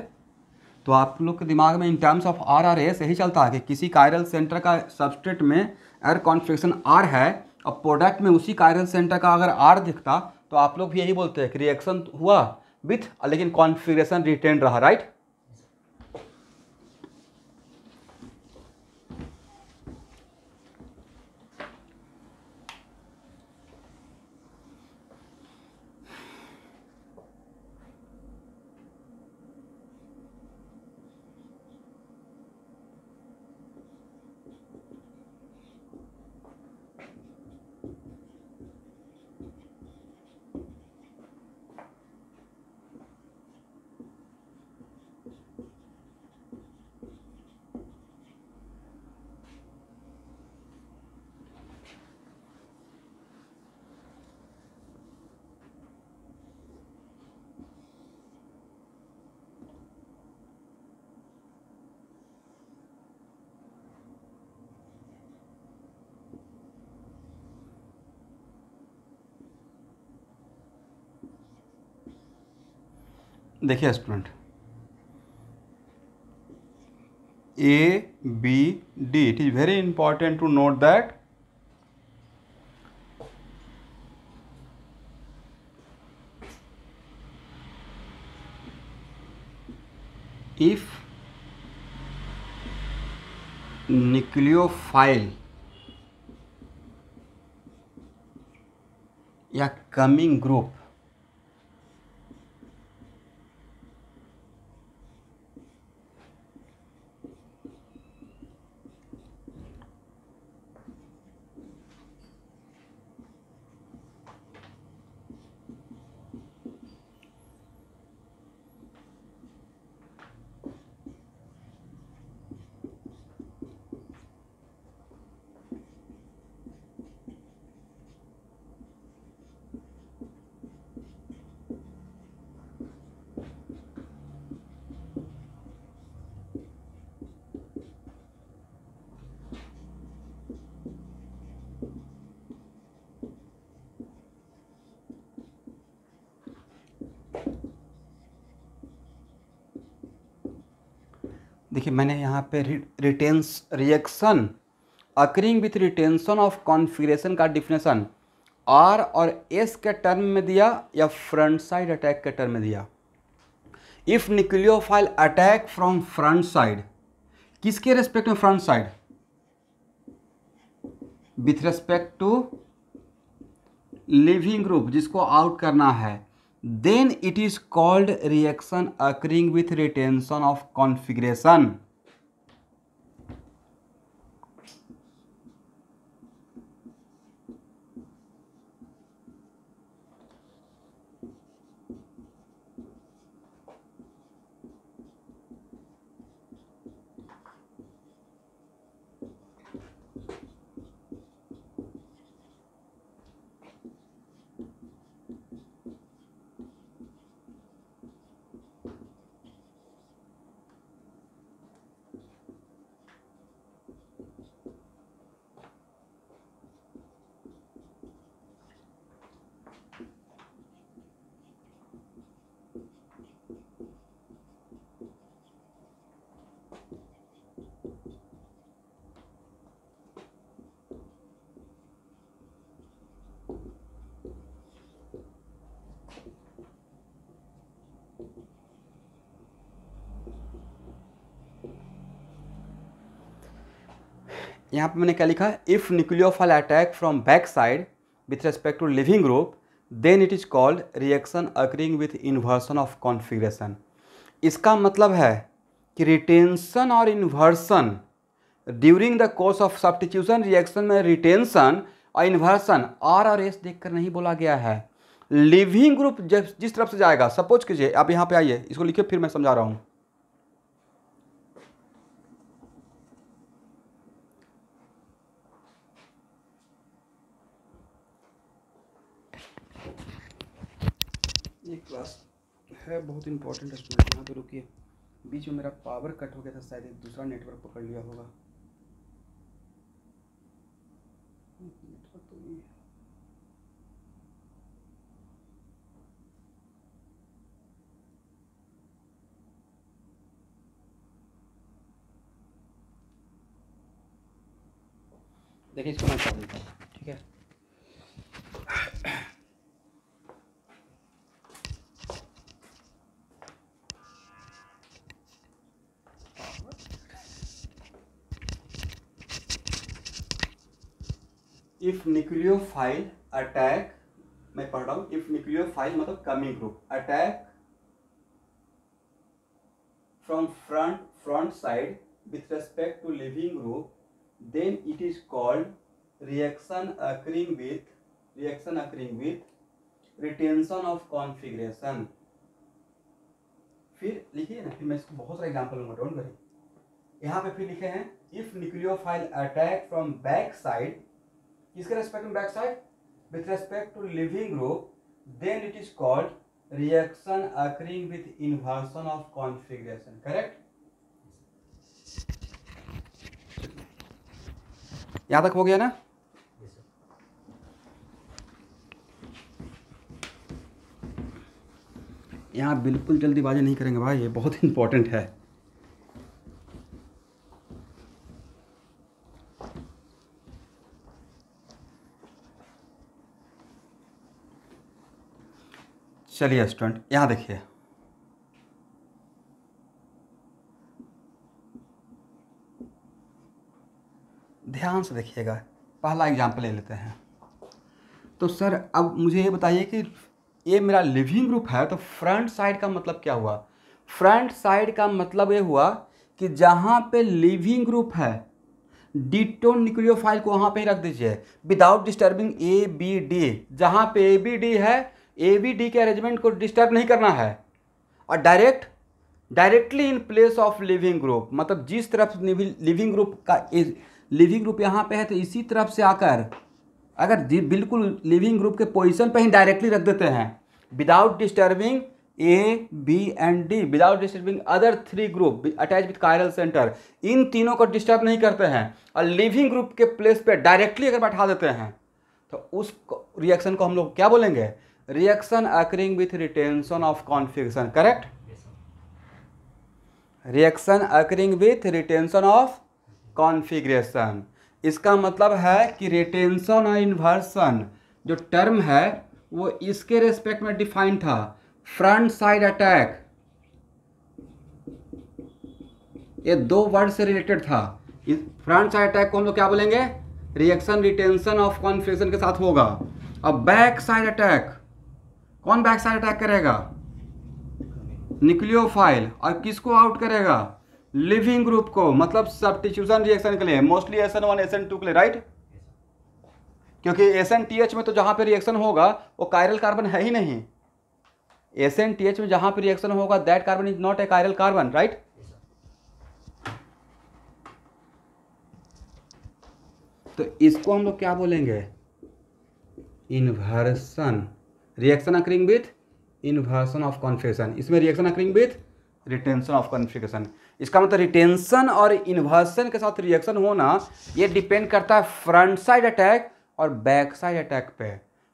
तो आप लोग के दिमाग में इन टर्म्स ऑफ R और S यही चलता है कि किसी कायरल सेंटर का सबस्ट्रेट में अगर कॉन्फ़िगरेशन R है और प्रोडक्ट में उसी कायरल सेंटर का अगर R दिखता तो आप लोग भी यही बोलते हैं कि रिएक्शन हुआ विथ, लेकिन कॉन्फ़िगरेशन रिटेन रहा, राइट? देखिए student, ABD, it is very important to note that if nucleophile या कमिंग ग्रुप देखिए मैंने यहाँ पे reaction occurring with retention of configuration का डिफिनेशन आर और एस के टर्म में दिया या फ्रंट साइड अटैक के टर्म में दिया। If nucleophile attack from front side, किसके रेस्पेक्ट में front side? With respect to leaving group जिसको आउट करना है, then it is called reaction occurring with retention of configuration. यहाँ पे मैंने क्या लिखा है? If nucleophile attack from back side with respect to leaving group then it is called reaction occurring with inversion of configuration. इसका मतलब है कि रिटेंशन और inversion during the course of substitution reaction में रिटेंशन और इन्वर्सन आर और S देखकर नहीं बोला गया है। लिविंग ग्रुप जिस तरफ से जाएगा, सपोज कीजिए आप यहाँ पे आइए, इसको लिखिए फिर मैं समझा रहा हूँ। ये क्लास है बहुत इंपॉर्टेंट स्टूडेंट, यहाँ पे रुकिए। बीच में मेरा पावर कट हो गया था, शायद एक दूसरा नेटवर्क पकड़ लिया होगा। नेटवर्क तो नहीं है। देखिए इसको मैं कर देता हूँ, ठीक है। इफ न्यूक्लियोफाइल अटैक, मैं पढ़ रहा हूँ, इफ न्यूक्लियोफाइल मतलब coming group attack from front side with respect to leaving group then it is called reaction occurring with retention of configuration. फिर लिखिए ना, फिर मैं इसको बहुत सारे एग्जाम्पल लूंगा, डोंट वरी। यहाँ पे फिर लिखे हैं if nucleophile attack from back side, किसके रेस्पेक्ट में back side? With respect to leaving group then it is called reaction occurring with inversion of configuration. Correct? यहाँ तक हो गया ना? यहाँ बिल्कुल जल्दीबाजी नहीं करेंगे भाई, ये बहुत इंपॉर्टेंट है। चलिए स्टूडेंट, यहाँ देखिए, ध्यान से देखिएगा। पहला एग्जाम्पल ले लेते हैं। तो सर अब मुझे ये बताइए कि ये मेरा लिविंग ग्रुप है, तो फ्रंट साइड का मतलब क्या हुआ? फ्रंट साइड का मतलब ये हुआ कि जहाँ पे लिविंग ग्रुप है, डिटो न्यूक्लियोफाइल को वहाँ पे ही रख दीजिए without disturbing A B D. जहाँ पे ए बी डी है, ए बी डी के अरेंजमेंट को डिस्टर्ब नहीं करना है, और directly in place of leaving group, मतलब जिस तरफ लिविंग ग्रुप का लिविंग ग्रुप यहाँ पे है तो इसी तरफ से आकर अगर बिल्कुल लिविंग ग्रुप के पोजीशन पे ही डायरेक्टली रख देते हैं without disturbing A B and D, without disturbing other 3 group attach with chiral centre, इन तीनों को डिस्टर्ब नहीं करते हैं और लिविंग ग्रुप के प्लेस पे डायरेक्टली अगर बैठा देते हैं तो उस रिएक्शन को हम लोग क्या बोलेंगे? Reaction occurring with retention of configuration. Correct? Reaction occurring with retention of configuration. इसका मतलब है कि रिटेंशन और इन्वर्सन जो टर्म है वो इसके रेस्पेक्ट में डिफाइन था। फ्रंट साइड अटैक, ये दो वर्ड से रिलेटेड था। फ्रंट साइड अटैक को हम लोग क्या बोलेंगे, रिएक्शन रिटेंशन ऑफ कॉन्फिगरेशन के साथ होगा। अब बैक साइड अटैक, कौन बैक साइड अटैक करेगा, न्यूक्लियोफाइल, और किसको आउट करेगा, लिविंग ग्रुप को, मतलब सब्स्टिट्यूशन रिएक्शन के लिए, मोस्टली SN1 SN2 के लिए, राइट। क्योंकि SNTH में तो जहां पे रिएक्शन होगा वो कायरल कार्बन है ही नहीं। SNTH में जहां पे रिएक्शन होगा that carbon is not a chiral carbon, right. तो इसको हम लोग क्या बोलेंगे, inversion, reaction occurring with inversion of configuration. इसमें reaction occurring with retention of configuration. इसका मतलब रिटेंशन और इन्वर्सन के साथ रिएक्शन होना ये डिपेंड करता है फ्रंट साइड अटैक और बैक साइड अटैक पे।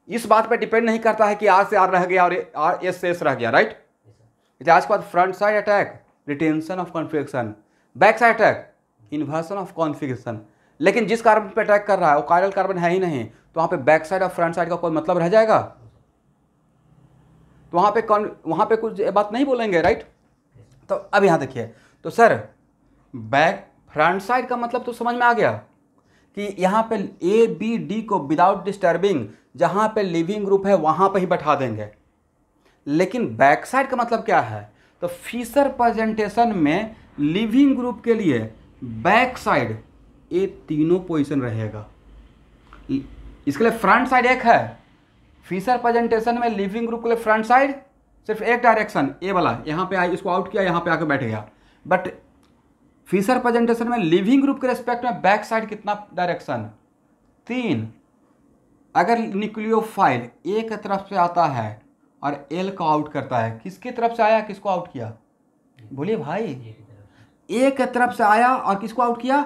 इस बात पे डिपेंड नहीं करता है कि R से R रह गया और R S से S रह गया, राइट। इसलिए आज के बाद front side attack retention of configuration, back side attack inversion of configuration. लेकिन जिस कार्बन पे अटैक कर रहा है वो कायरल कार्बन है ही नहीं, तो वहाँ पे बैक साइड और फ्रंट साइड का कोई मतलब रह जाएगा, तो वहाँ पे कुछ बात नहीं बोलेंगे, राइट। तो अब यहाँ देखिए, तो सर बैक फ्रंट साइड का मतलब तो समझ में आ गया कि यहाँ पे ABD को विदाउट डिस्टर्बिंग जहाँ पे लिविंग ग्रुप है वहाँ पे ही बैठा देंगे। लेकिन बैक साइड का मतलब क्या है, तो फिशर प्रेजेंटेशन में लिविंग ग्रुप के लिए बैक साइड ये तीनों पोजीशन रहेगा। इसके लिए फ्रंट साइड एक है, फिशर प्रेजेंटेशन में लिविंग ग्रुप के लिए फ्रंट साइड सिर्फ एक डायरेक्शन ए वाला, यहाँ पे इसको आउट किया, यहाँ पे आके बैठ गया। बट फिशर प्रेजेंटेशन में लिविंग ग्रुप के रेस्पेक्ट में बैक साइड कितना डायरेक्शन, 3। अगर न्यूक्लियोफाइल ए की तरफ से आता है और एल को आउट करता है, किसकी तरफ से आया, किसको आउट किया, बोलिए भाई, ए की तरफ से आया और किसको आउट किया,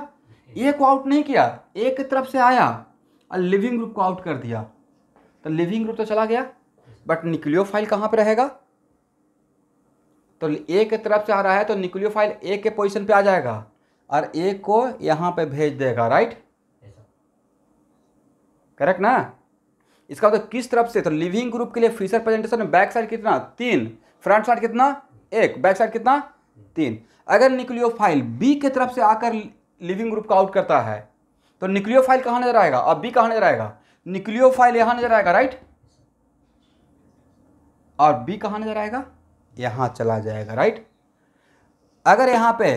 ए को आउट नहीं किया, ए की तरफ से आया और लिविंग ग्रुप को आउट कर दिया, तो लिविंग ग्रुप तो चला गया, बट न्यूक्लियोफाइल कहाँ पे रहेगा, तो ए की तरफ से आ रहा है तो न्यूक्लियोफाइल ए के पोजीशन पे आ जाएगा और ए को यहाँ पे भेज देगा, राइट, करेक्ट ना। इसका मतलब किस तरफ से, तो लिविंग ग्रुप के लिए फिशर प्रेजेंटेशन में बैक साइड कितना, 3, फ्रंट साइड कितना, 1, बैक साइड कितना, 3। अगर न्यूक्लियोफाइल बी की तरफ से आकर लिविंग ग्रुप को आउट करता है तो न्यूक्लियोफाइल कहाँ नजर आएगा, और बी कहाँ नजर आएगा, न्यूक्लियोफाइल यहाँ नजर आएगा, राइट, और बी कहाँ नजर आएगा, यहाँ चला जाएगा, राइट। अगर यहाँ पे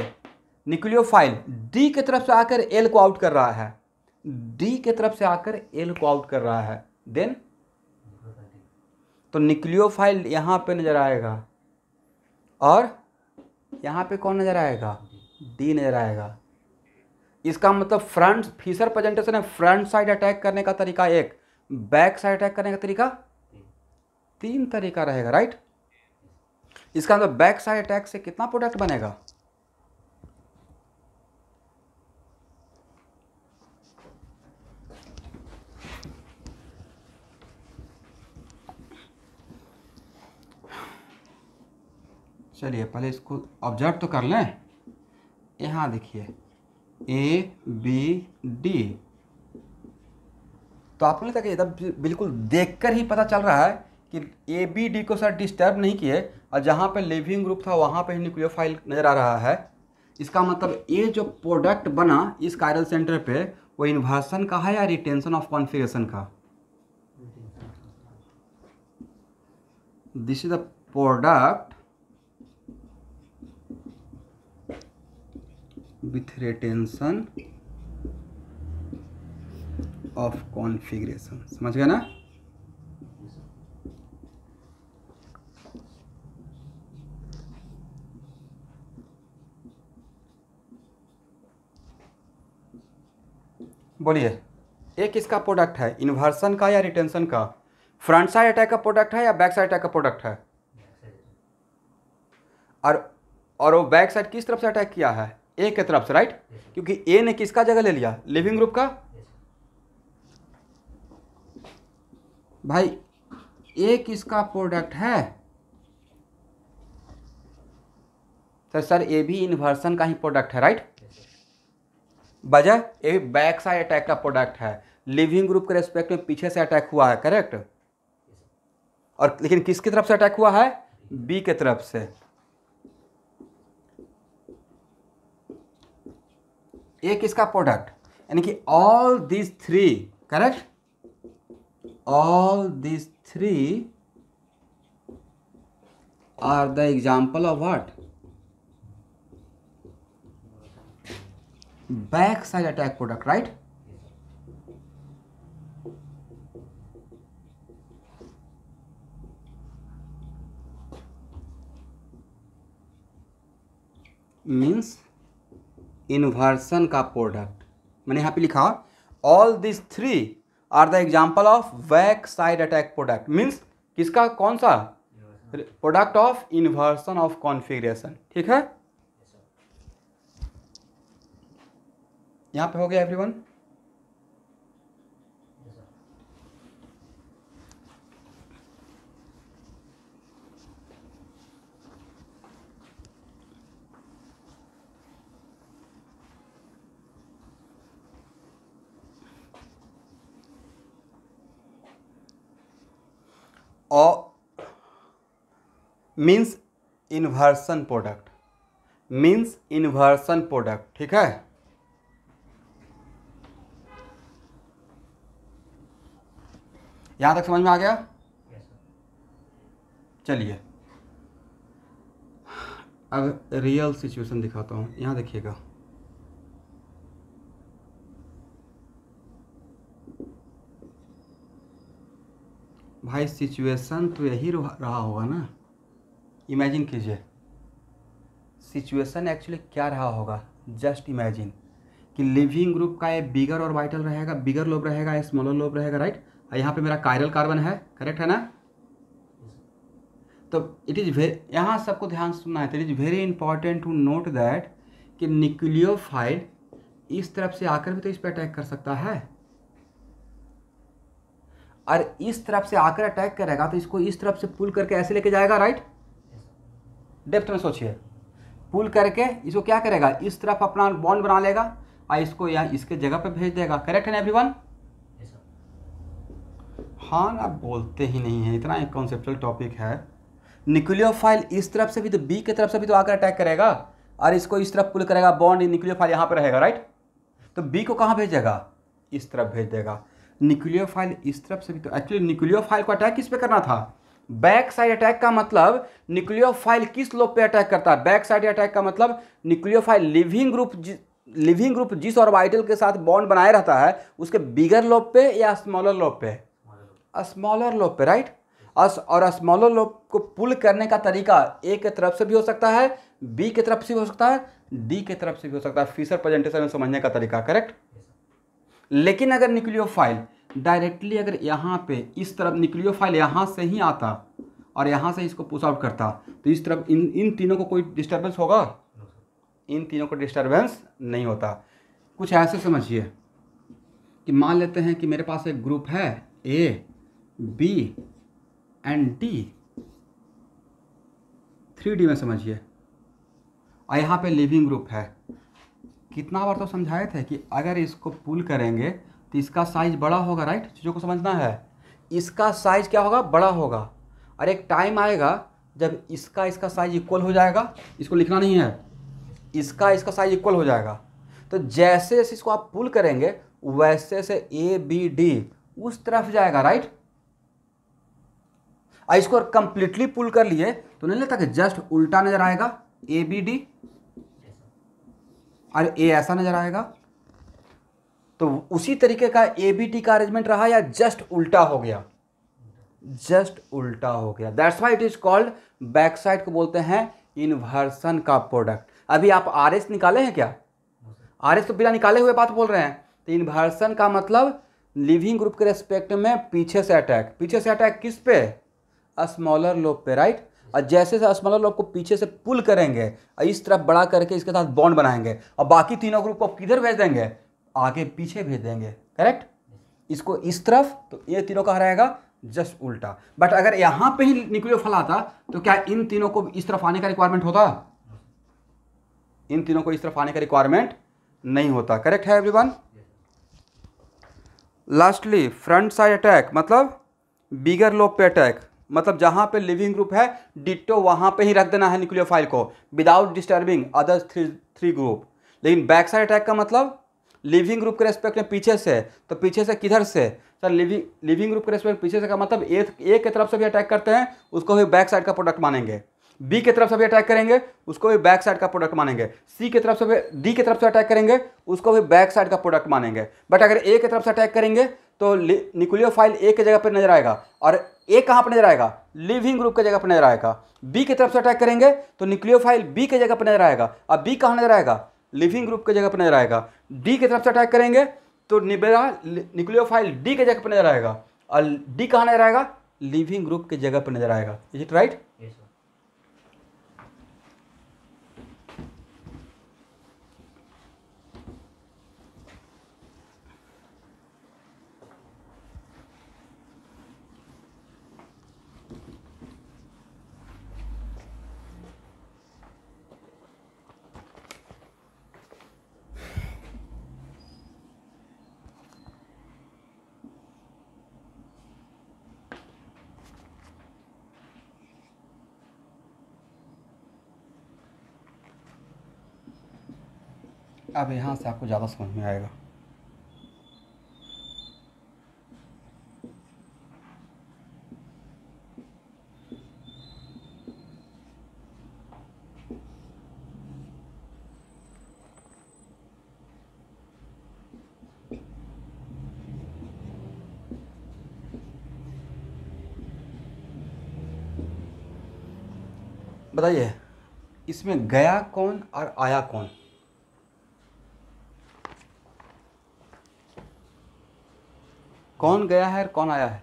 न्यूक्लियोफाइल डी की तरफ से आकर एल को आउट कर रहा है, डी की तरफ से आकर एल को आउट कर रहा है, देन तो न्यूक्लियोफाइल यहाँ पे नजर आएगा और यहाँ पे कौन नजर आएगा, डी नजर आएगा। इसका मतलब फ्रंट फिशर प्रेजेंटेशन है, फ्रंट साइड अटैक करने का तरीका एक, बैक साइड अटैक करने का तरीका 3 तरीका रहेगा, राइट। इसका मतलब बैक साइड अटैक से कितना प्रोडक्ट बनेगा, चलिए पहले इसको ऑब्जर्व तो कर लें। यहाँ देखिए ABD, तो आपने तक एकदम बिल्कुल देखकर ही पता चल रहा है कि ABD को सर डिस्टर्ब नहीं किए और जहाँ पे लिविंग ग्रुप था वहाँ पे ही न्यूक्लियोफाइल नज़र आ रहा है। इसका मतलब ये जो प्रोडक्ट बना इस कायरल सेंटर पे वो इन्वर्सन का है या रिटेंशन ऑफ कॉन्फिगरेशन का, this is the product with retention of configuration, समझ गए ना। बोलिए एक इसका प्रोडक्ट है इन्वर्सन का या रिटेंशन का, फ्रंट साइड अटैक का प्रोडक्ट है या बैक साइड अटैक का प्रोडक्ट है, और वो बैक साइड किस तरफ से अटैक किया है, ए की तरफ से, राइट, क्योंकि ए ने किसका जगह ले लिया, लिविंग ग्रुप का। भाई ए किसका प्रोडक्ट है, तो सर ये भी इन्वर्सन का ही प्रोडक्ट है, राइट? वजह ये भी बैक साइड अटैक का प्रोडक्ट है, लिविंग ग्रुप के रेस्पेक्ट में पीछे से अटैक हुआ है, करेक्ट? और लेकिन किसकी तरफ से अटैक हुआ है? बी के तरफ से। ये किसका प्रोडक्ट? यानी कि all this three, correct? All this three are the example of what? Back side attack product, right? Means inversion का प्रोडक्ट। मैंने यहाँ पे लिखा all this three are the example of back side attack product. Means किसका? कौन सा? Product of inversion of configuration. ठीक है, यहाँ पे हो गया एवरीवन? और means inversion product, means inversion product. ठीक है, यहां तक समझ में आ गया? चलिए अब रियल सिचुएशन दिखाता हूं। यहां देखिएगा, भाई सिचुएशन तो यही रहा होगा ना। इमेजिन कीजिए सिचुएशन एक्चुअली क्या रहा होगा। जस्ट इमेजिन कि लिविंग ग्रुप का ये बिगर और वाइटल रहेगा, बिगर लोब रहेगा, स्मॉलर लोब रहेगा, राइट? यहाँ पे मेरा कायरल कार्बन है, करेक्ट है ना? तो इट इज़ यहाँ सबको ध्यान सुनना है। It is very important to note that कि न्यूक्लियोफाइल इस तरफ से आकर भी तो इस पर अटैक कर सकता है, और इस तरफ से आकर अटैक करेगा तो इसको इस तरफ से पुल करके ऐसे लेके जाएगा, राइट? डेप्थ में सोचिए, पुल करके इसको क्या करेगा? इस तरफ अपना बॉन्ड बना लेगा और इसको यहाँ इसके जगह पे भेज देगा, करेक्ट है ना एवरीवन? हाँ ना, बोलते ही नहीं है, इतना एक कॉन्सेप्चुअल टॉपिक है। न्यूक्लियोफाइल इस तरफ से भी तो बी की तरफ से भी तो आकर अटैक करेगा और इसको इस तरफ पुल करेगा, बॉन्ड न्यूक्लियोफाइल यहाँ पे रहेगा, राइट? तो बी को कहाँ भेजेगा? इस तरफ भेज देगा। न्यूक्लियोफाइल इस तरफ से भी तो एक्चुअली न्यूक्लियोफाइल को अटैक किस पे करना था? बैक साइड अटैक का मतलब न्यूक्लियोफाइल किस लोब पे अटैक करता है? बैक साइड अटैक का मतलब न्यूक्लियोफाइल लिविंग ग्रुप जिस ऑर्बिटल के साथ बॉन्ड बनाए रहता है उसके बिगर लोब पे या स्मॉलर लोब पे? स्मॉलर लोब पे, राइट? और स्मॉलर लोब को पुल करने का तरीका ए के तरफ से भी हो सकता है, बी के तरफ से भी हो सकता है, डी के तरफ से भी हो सकता है। फिशर प्रेजेंटेशन में समझने का तरीका, करेक्ट? लेकिन अगर न्यूक्लियोफाइल डायरेक्टली अगर यहाँ पे इस तरफ न्यूक्लियोफाइल यहाँ से ही आता और यहाँ से इसको पुश आउट करता तो इस तरफ इन तीनों को कोई डिस्टर्बेंस होगा? इन तीनों को डिस्टर्बेंस नहीं होता। कुछ ऐसे समझिए कि मान लेते हैं कि मेरे पास एक ग्रुप है A, B and D, 3D में समझिए, और यहाँ पे लिविंग ग्रुप है। कितना बार तो समझाए थे कि अगर इसको पुल करेंगे तो इसका साइज बड़ा होगा, राइट? चीज़ों को समझना है, इसका साइज क्या होगा? बड़ा होगा। और एक टाइम आएगा जब इसका साइज इक्वल हो जाएगा। इसको लिखना नहीं है, इसका साइज इक्वल हो जाएगा। तो जैसे जैसे इसको आप पुल करेंगे वैसे से ए बी डी उस तरफ जाएगा, राइट? और इसको कंप्लीटली पुल कर लिए तो नहीं लगता कि जस्ट उल्टा नजर आएगा, ए बी डी, और ए ऐसा नजर आएगा। तो उसी तरीके का ए बी टी का अरेंजमेंट रहा या जस्ट उल्टा हो गया? जस्ट उल्टा हो गया। That's why it is called back side को बोलते हैं इन्वर्सन का प्रोडक्ट। अभी आप आर एस निकाले हैं क्या? आर एस तो बिना निकाले हुए बात बोल रहे हैं। तो इन्वर्सन का मतलब लिविंग ग्रुप के रेस्पेक्ट में पीछे से अटैक। पीछे से अटैक किस पे? स्मॉलर लोब पे, राइट? और जैसे से स्मॉलर लोब को पीछे से पुल करेंगे और इस तरफ बड़ा करके इसके साथ बॉन्ड बनाएंगे और बाकी तीनों ग्रुप को किधर भेज देंगे? आगे पीछे भेज देंगे, करेक्ट? इसको इस तरफ, तो ये तीनों का रहेगा जस्ट उल्टा। बट अगर यहाँ पे ही न्यूक्लियोफाइल आता तो क्या इन तीनों को इस तरफ आने का रिक्वायरमेंट होता? इन तीनों को इस तरफ आने का रिक्वायरमेंट नहीं होता। करेक्ट है everyone. Lastly front side attack मतलब बिगर लोब पे अटैक, मतलब जहां पे लिविंग ग्रुप है डिट्टो वहां पे ही रख देना है न्यूक्लियोफाइल को without disturbing other three group. लेकिन बैक साइड अटैक का मतलब लिविंग ग्रुप के रेस्पेक्ट में पीछे से, तो पीछे से किधर से सर, लिविंग ग्रुप के रेस्पेक्ट पीछे से का मतलब ए के तरफ से भी अटैक करते हैं उसको भी बैक साइड का प्रोडक्ट मानेंगे, बी की तरफ से भी अटैक करेंगे उसको भी बैक साइड का प्रोडक्ट मानेंगे, सी की तरफ से भी, डी की तरफ से अटैक करेंगे उसको भी बैक साइड का प्रोडक्ट मानेंगे। बट अगर ए की तरफ से अटैक करेंगे तो न्यूक्लियोफाइल ए की जगह पर नजर आएगा, और ए कहाँ पर नजर आएगा, लिविंग ग्रुप की जगह पर नजर आएगा। बी की तरफ से अटैक करेंगे तो न्यूक्लियोफाइल बी की जगह पर नजर आएगा, अब बी कहाँ नजर आएगा, लिविंग ग्रुप की जगह पर नजर आएगा। डी की तरफ से अटैक करेंगे तो न्यूक्लियोफाइल डी की जगह पर नजर आएगा, और डी कहाँ नजर आएगा, लिविंग ग्रुप की जगह पर नजर आएगा। Is it right? Yes, sir. अब यहाँ से आपको ज़्यादा समझ में आएगा। बताइए इसमें गया कौन और आया कौन? कौन गया है और कौन आया है?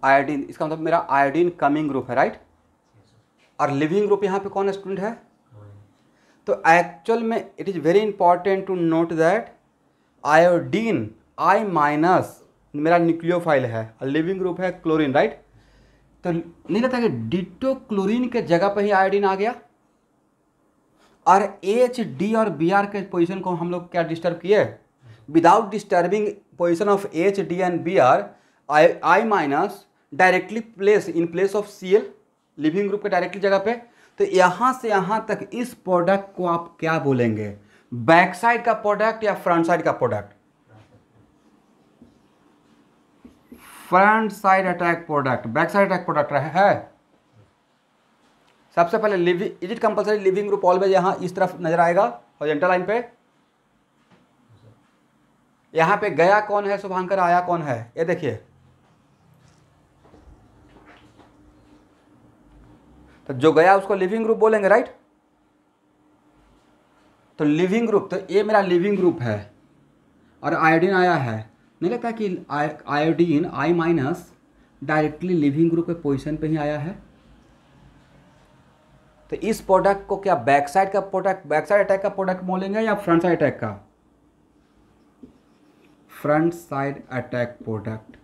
आयोडीन, इसका मतलब मेरा आयोडीन कमिंग ग्रुप है, राइट? और लिविंग ग्रुप यहाँ पे कौन स्टूडेंट है? तो एक्चुअल में it is very important to note that iodine I minus मेरा न्यूक्लियोफाइल है और लिविंग ग्रुप है क्लोरीन, राइट? तो नहीं लगता कि डिट्टो क्लोरीन के जगह पर ही आयोडीन आ गया, और एच डी और बी आर के पोजीशन को हम लोग क्या डिस्टर्ब किए, without disturbing position of H D and B R I minus directly place in place of C L leaving group के डायरेक्टली जगह पे। तो यहाँ से यहाँ तक इस प्रोडक्ट को आप क्या बोलेंगे, बैक साइड का प्रोडक्ट या फ्रंट साइड का product? Front side attack product, back side attack product है। सबसे पहले living, is it compulsory leaving group always यहाँ इस तरफ नजर आएगा हॉरिजॉन्टल लाइन पे? यहाँ पे गया कौन है शुभांकर, आया कौन है? ये देखिए, तो जो गया उसको लिविंग ग्रुप बोलेंगे, राइट? तो लिविंग ग्रुप, तो ये मेरा लिविंग ग्रुप है और आयोडीन आया है। नहीं लगता कि iodine I minus directly living group के पोजीशन पे ही आया है? तो इस प्रोडक्ट को क्या बैक साइड का प्रोडक्ट, बैक साइड अटैक का प्रोडक्ट बोलेंगे या फ्रंट साइड अटैक का? Front side attack product.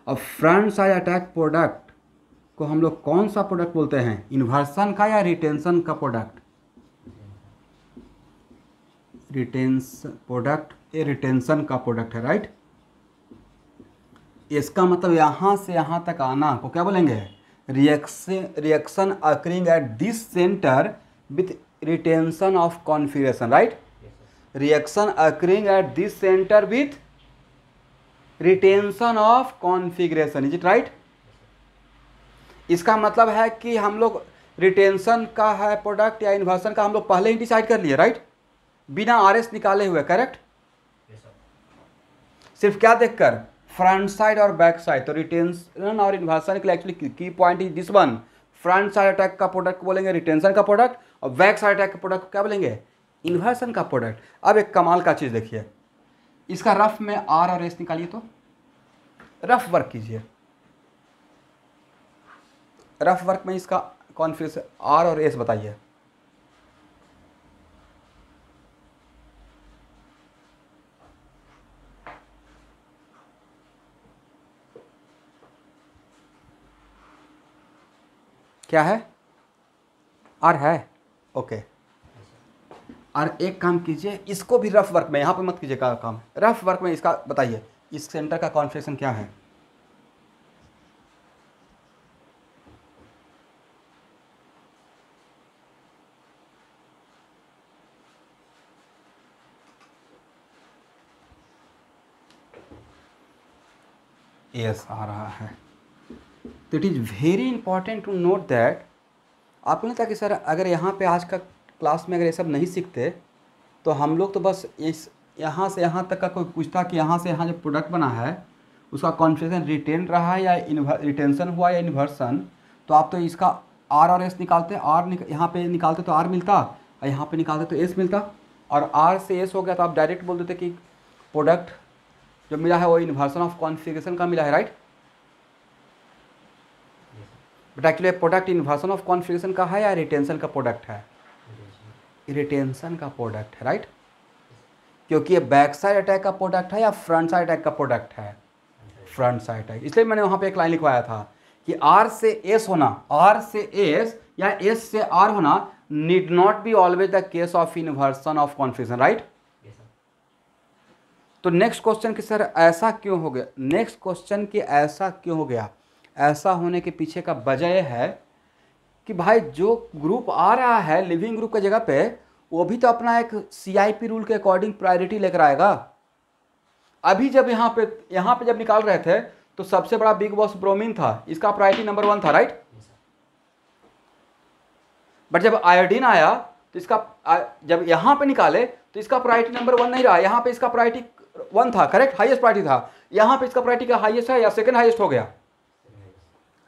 और फ्रंट साइड अटैक प्रोडक्ट को हम लोग कौन सा प्रोडक्ट बोलते हैं, इन्वर्सन का या रिटेंशन का प्रोडक्ट? रिटेंशन प्रोडक्ट, ये रिटेंशन का प्रोडक्ट है, राइट? इसका मतलब यहाँ से यहाँ तक आना को क्या बोलेंगे, reaction occurring at this centre with retention of configuration, right? Reaction occurring at this centre with retention of configuration, is it right? इसका मतलब है कि हम लोग रिटेंशन का है प्रोडक्ट या इन्वर्सन का हम लोग पहले ही डिसाइड कर लिए, राइट? बिना आरएस निकाले हुए, करेक्ट? सिर्फ क्या देखकर, फ्रंट साइड और बैक साइड। तो रिटेंशन और इन्वर्सन के लिए एक्चुअली की point is this one, front side attack का प्रोडक्ट बोलेंगे रिटेंशन का प्रोडक्ट, और बैक साइड अटैक का प्रोडक्ट क्या बोलेंगे, इन्वर्सन का प्रोडक्ट। अब एक कमाल का चीज़ देखिए, इसका रफ में आर और एस निकालिए, तो रफ वर्क कीजिए। रफ वर्क में इसका कॉन्फ्यूज आर और एस बताइए। क्या है? आर है, ओके। और एक काम कीजिए, इसको भी रफ वर्क में, यहाँ पे मत कीजिएगा काम, रफ वर्क में इसका बताइए, इस सेंटर का कॉन्फ़िगरेशन क्या है? एस आ रहा है। तो it is very important to note that, आपको नहीं था कि सर अगर यहाँ पे आज का क्लास में अगर ये सब नहीं सीखते तो हम लोग तो बस इस यहाँ से यहाँ तक का कोई पूछता कि यहाँ से यहाँ जो प्रोडक्ट बना है उसका कॉन्फ़िगरेशन रिटेन रहा है या रिटेंशन हुआ या इन्वर्सन, तो आप तो इसका आर और एस निकालते, यहाँ पे निकालते तो आर मिलता और यहाँ पे निकालते तो एस मिलता, और आर से एस हो गया तो आप डायरेक्ट बोल देते कि प्रोडक्ट जो मिला है वो इन्वर्सन ऑफ कॉन्फ़िगरेशन का मिला है, right? But actually product inversion of configuration का है या रिटेंशन का प्रोडक्ट है? रिटेंशन का प्रोडक्ट है, राइट? क्योंकि ये बैक साइड अटैक का प्रोडक्ट है या फ्रंट साइड अटैक का प्रोडक्ट है? Front side attack. इसलिए मैंने वहाँ पे एक लाइन लिखवाया था कि आर से एस होना, आर से एस या एस से आर होना need not be always the case of inversion of configuration, right? तो नेक्स्ट क्वेश्चन कि सर ऐसा क्यों हो गया, नेक्स्ट क्वेश्चन कि ऐसा क्यों हो गया, ऐसा होने के पीछे का वजह है कि भाई जो ग्रुप आ रहा है लिविंग ग्रुप की जगह पे, वो भी तो अपना एक CIP रूल के अकॉर्डिंग प्रायोरिटी लेकर आएगा। अभी जब यहाँ पे जब निकाल रहे थे तो सबसे बड़ा बिग बॉस ब्रोमीन था, इसका प्रायोरिटी नंबर 1 था, राइट? बट जब आयोडीन आया तो इसका जब यहाँ पे निकाले तो इसका प्रायोरिटी नंबर 1 नहीं रहा, यहाँ पे इसका प्रायोरिटी 1 था, करेक्ट, हाईएस्ट प्रायोरिटी था। यहाँ पे इसका प्रायोरिटी का हाईएस्ट है या सेकंड हाईएस्ट हो गया?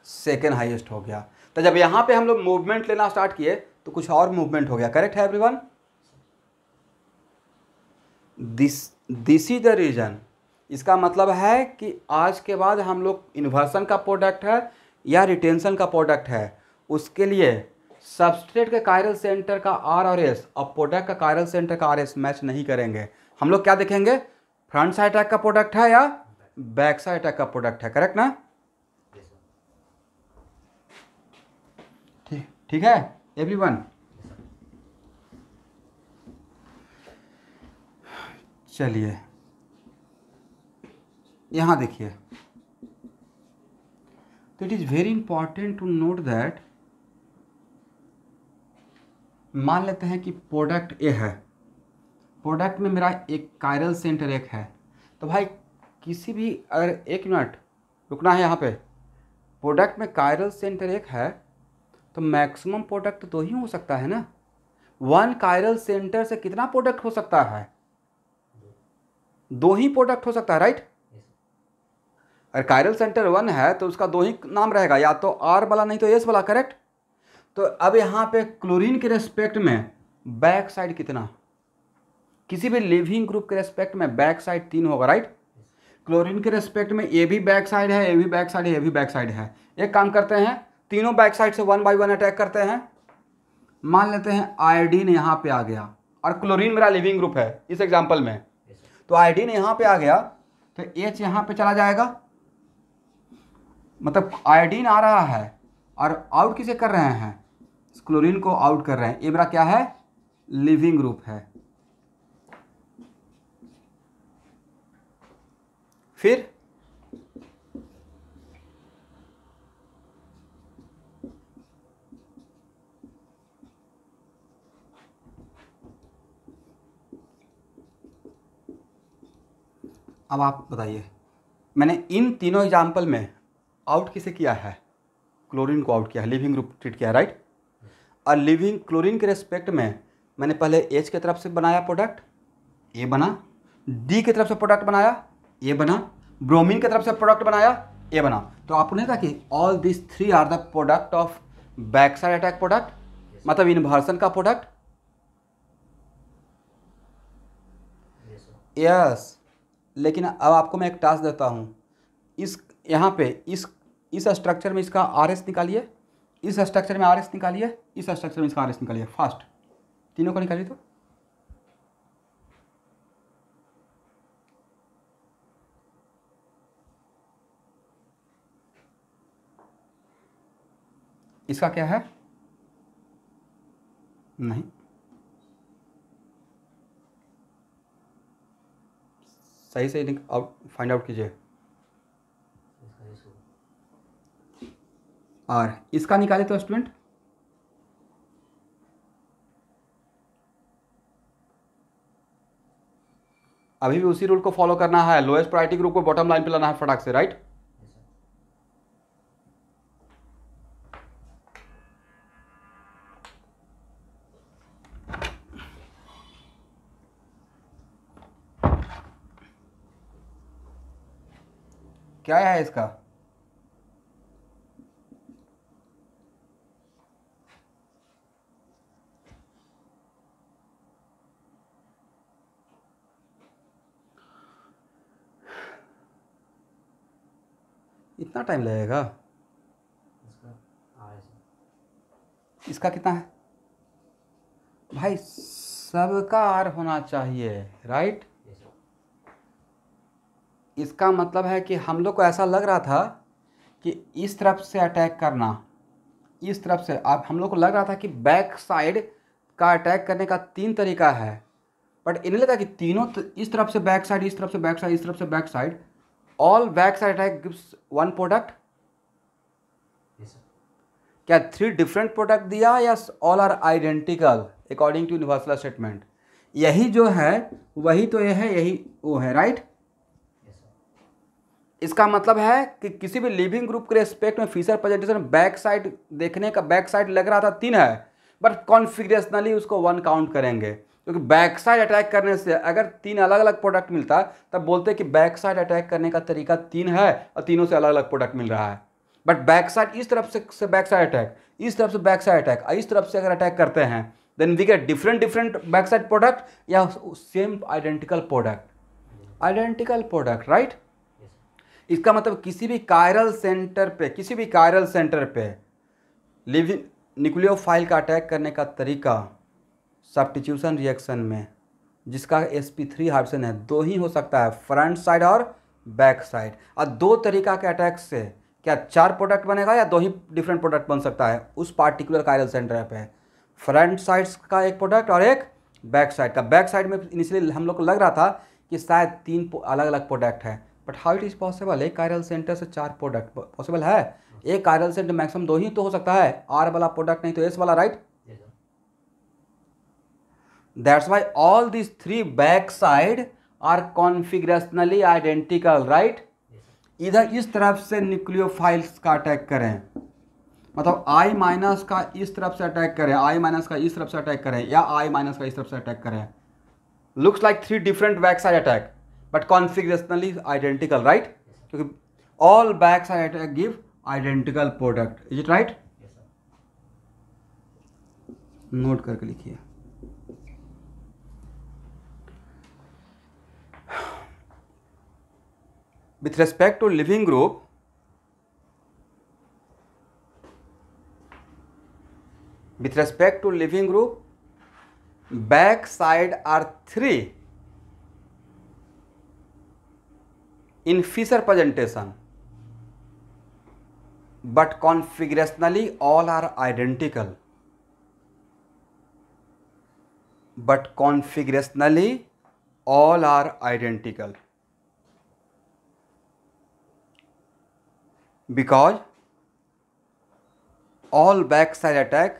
सेकंड हाईएस्ट हो गया। तो जब यहाँ पे हम लोग मूवमेंट लेना स्टार्ट किए तो कुछ और मूवमेंट हो गया, करेक्ट है everyone? This is the reason. इसका मतलब है कि आज के बाद हम लोग इन्वर्सन का प्रोडक्ट है या रिटेंशन का प्रोडक्ट है, उसके लिए सबस्ट्रेट के कायरल सेंटर का आर और एस और प्रोडक्ट का कायरल सेंटर का आर एस मैच नहीं करेंगे। हम लोग क्या देखेंगे, फ्रंट साइड अटैक का प्रोडक्ट है या बैक साइड अटैक का प्रोडक्ट है, करेक्ट ना? ठीक है एवरीवन? चलिए यहाँ देखिए, तो it is very important to note that, मान लेते हैं कि प्रोडक्ट ए है, प्रोडक्ट में मेरा एक कायरल सेंटर एक है, तो भाई किसी भी अगर एक मिनट रुकना है यहाँ पे, प्रोडक्ट में कायरल सेंटर एक है तो मैक्सिमम प्रोडक्ट तो ही हो सकता है ना। 1 कायरल सेंटर से कितना प्रोडक्ट हो सकता है? 2 ही प्रोडक्ट हो सकता है, राइट? अगर कायरल सेंटर 1 है तो उसका 2 ही नाम रहेगा, या तो आर वाला नहीं तो एस वाला, करेक्ट? तो अब यहाँ पे क्लोरीन के रेस्पेक्ट में बैक साइड कितना, किसी भी लिविंग ग्रुप के रेस्पेक्ट में बैक साइड 3 होगा, राइट? क्लोरीन के रेस्पेक्ट में ये भी बैक साइड है, ये भी बैक साइड है, ये भी बैक साइड है। एक काम करते हैं, तीनों बैक साइड से 1 बाय 1 अटैक करते हैं। मान लेते हैं आयोडीन यहाँ पे आ गया और क्लोरीन मेरा लिविंग ग्रुप है इस एग्जाम्पल में, तो आयोडीन यहाँ पे आ गया तो H यहाँ पे चला जाएगा, मतलब आयोडीन आ रहा है और आउट किसे कर रहे हैं, क्लोरीन को आउट कर रहे हैं। ये मेरा क्या है, लिविंग ग्रुप है। फिर अब आप बताइए, मैंने इन तीनों एग्जाम्पल में आउट किसे किया है, क्लोरीन को आउट किया है, लिविंग ग्रुप ट्रीट किया है, राइट? और लिविंग क्लोरीन के रेस्पेक्ट में मैंने पहले H की तरफ से बनाया प्रोडक्ट, ये बना, D की तरफ से प्रोडक्ट बनाया, ये बना, ब्रोमीन की तरफ से प्रोडक्ट बनाया, ये बना। तो आपको नहीं था कि all this 3 are the product of back side attack product, मतलब इन्वर्सन का प्रोडक्ट। यस, लेकिन अब आपको मैं एक टास्क देता हूँ, इस यहाँ पे इस स्ट्रक्चर में इसका आर एस निकालिए, इस स्ट्रक्चर में आर एस निकालिए, इस स्ट्रक्चर में इसका आर एस निकालिए, फास्ट तीनों को निकालिए। तो इसका क्या है? नहीं, सही से फाइंड आउट कीजिए। इसका ये शुरू। और इसका निकाले तो स्टूडेंट, अभी भी उसी रूल को फॉलो करना है, लोएस्ट प्रायोरिटी ग्रुप को बॉटम लाइन पे लाना है फटाक से, राइट? Yes, sir. क्या है इसका? इतना टाइम लगेगा? इसका आर है सर। इसका कितना है भाई? सबका आर होना चाहिए, राइट? Yes, sir. इसका मतलब है कि हम लोग को ऐसा लग रहा था कि इस तरफ से अटैक करना, इस तरफ से, अब हम लोग को लग रहा था कि बैक साइड का अटैक करने का 3 तरीका है, बट इन्हें लगा कि तीनों इस तरफ से बैक साइड, इस तरफ से बैक साइड, इस तरफ से back side, all back side attack gives one product. Yes, sir. क्या 3 डिफरेंट प्रोडक्ट दिया या all are identical according to universal statement? यही जो है वही तो ये है, यही वो है, राइट? Yes, sir. इसका मतलब है कि किसी भी लिविंग ग्रुप के रेस्पेक्ट में फिशर प्रेजेंटेशन बैक साइड देखने का, बैक साइड लग रहा था 3 है, बट कॉन्फिगरेशनली उसको 1 काउंट करेंगे, क्योंकि बैक साइड अटैक करने से अगर 3 अलग अलग प्रोडक्ट मिलता तब बोलते कि बैक साइड अटैक करने का तरीका 3 है और तीनों से अलग अलग प्रोडक्ट मिल रहा है। बट बैक साइड, इस तरफ से बैक साइड अटैक, इस तरफ से बैक साइड अटैक, इस तरफ से अगर अटैक करते हैं, then we get different back side product या same identical product, identical product, right? Yes, sir. इसका मतलब किसी भी कायरल सेंटर पे लिविंग न्यूक्लियोफाइल का अटैक करने का तरीका सब्स्टिट्यूशन रिएक्शन में, जिसका sp3 हाइड्रोजन है, 2 ही हो सकता है, फ्रंट साइड और बैक साइड। और 2 तरीका के अटैक से क्या 4 प्रोडक्ट बनेगा या 2 ही डिफरेंट प्रोडक्ट बन सकता है उस पार्टिकुलर कायरल सेंटर पे? फ्रंट साइड का एक प्रोडक्ट और एक बैक साइड का। बैक साइड में इनिशियली हम लोग को लग रहा था कि शायद 3 अलग अलग प्रोडक्ट है, but how it is possible? एक कायरल सेंटर से 4 प्रोडक्ट पॉसिबल है? एक कायरल सेंटर मैक्सिमम 2 ही तो हो सकता है, आर वाला प्रोडक्ट नहीं तो एस वाला, right? Yes, sir. That's why all these 3 back side are configurationally identical, right? Yes, sir. इधर इस तरफ से न्यूक्लियोफाइल्स का अटैक करें, मतलब I माइनस का इस तरफ से अटैक करें, I माइनस का इस तरफ से अटैक करें, या I माइनस का इस तरफ से अटैक करें, looks like 3 different back side attack but configurationally identical, right? क्योंकि all back side attack give identical product, is it right? Yes, sir. Note करके लिखिए। With respect to living group, back side are 3 in Fisher presentation, but configurationally all are identical. Because all backside attack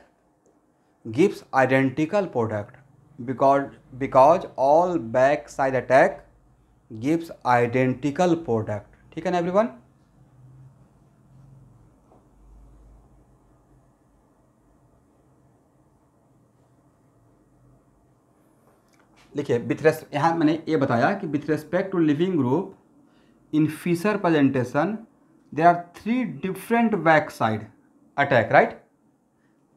gives identical product. Because all backside attack gives identical product. ठीक है ना everyone? लिखिए, यहाँ मैंने ये बताया कि with respect to leaving group in Fischer presentation there are 3 different back side attack, right?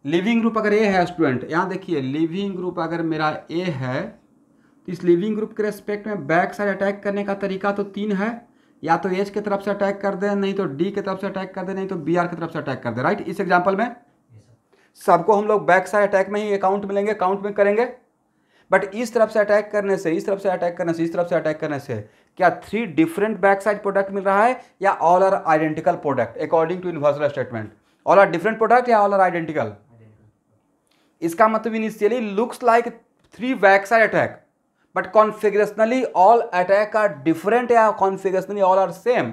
Leaving group अगर ए है स्टूडेंट, यहाँ देखिए, लिविंग ग्रुप अगर मेरा ए है तो इस लिविंग ग्रुप के रेस्पेक्ट में बैक साइड अटैक करने का तरीका तो 3 है, या तो एच की तरफ से अटैक कर दे, नहीं तो डी की तरफ से अटैक कर दे, नहीं तो बी आर की तरफ से अटैक कर दे, राइट? इस एग्जाम्पल में Yes, sir. सबको हम लोग बैक साइड अटैक में ही अकाउंट मिलेंगे, काउंट में करेंगे, बट इस तरफ से अटैक करने से, इस तरफ से अटैक करने से, इस तरफ से अटैक करने से क्या 3 डिफरेंट बैक साइड प्रोडक्ट मिल रहा है या all are identical product according to universal statement? All are different product या ऑल आर आइडेंटिकल? आइडेंटिकल। इसका मतलब initially looks like 3 backside attack but configurationally all attack are different या configurationally all are same?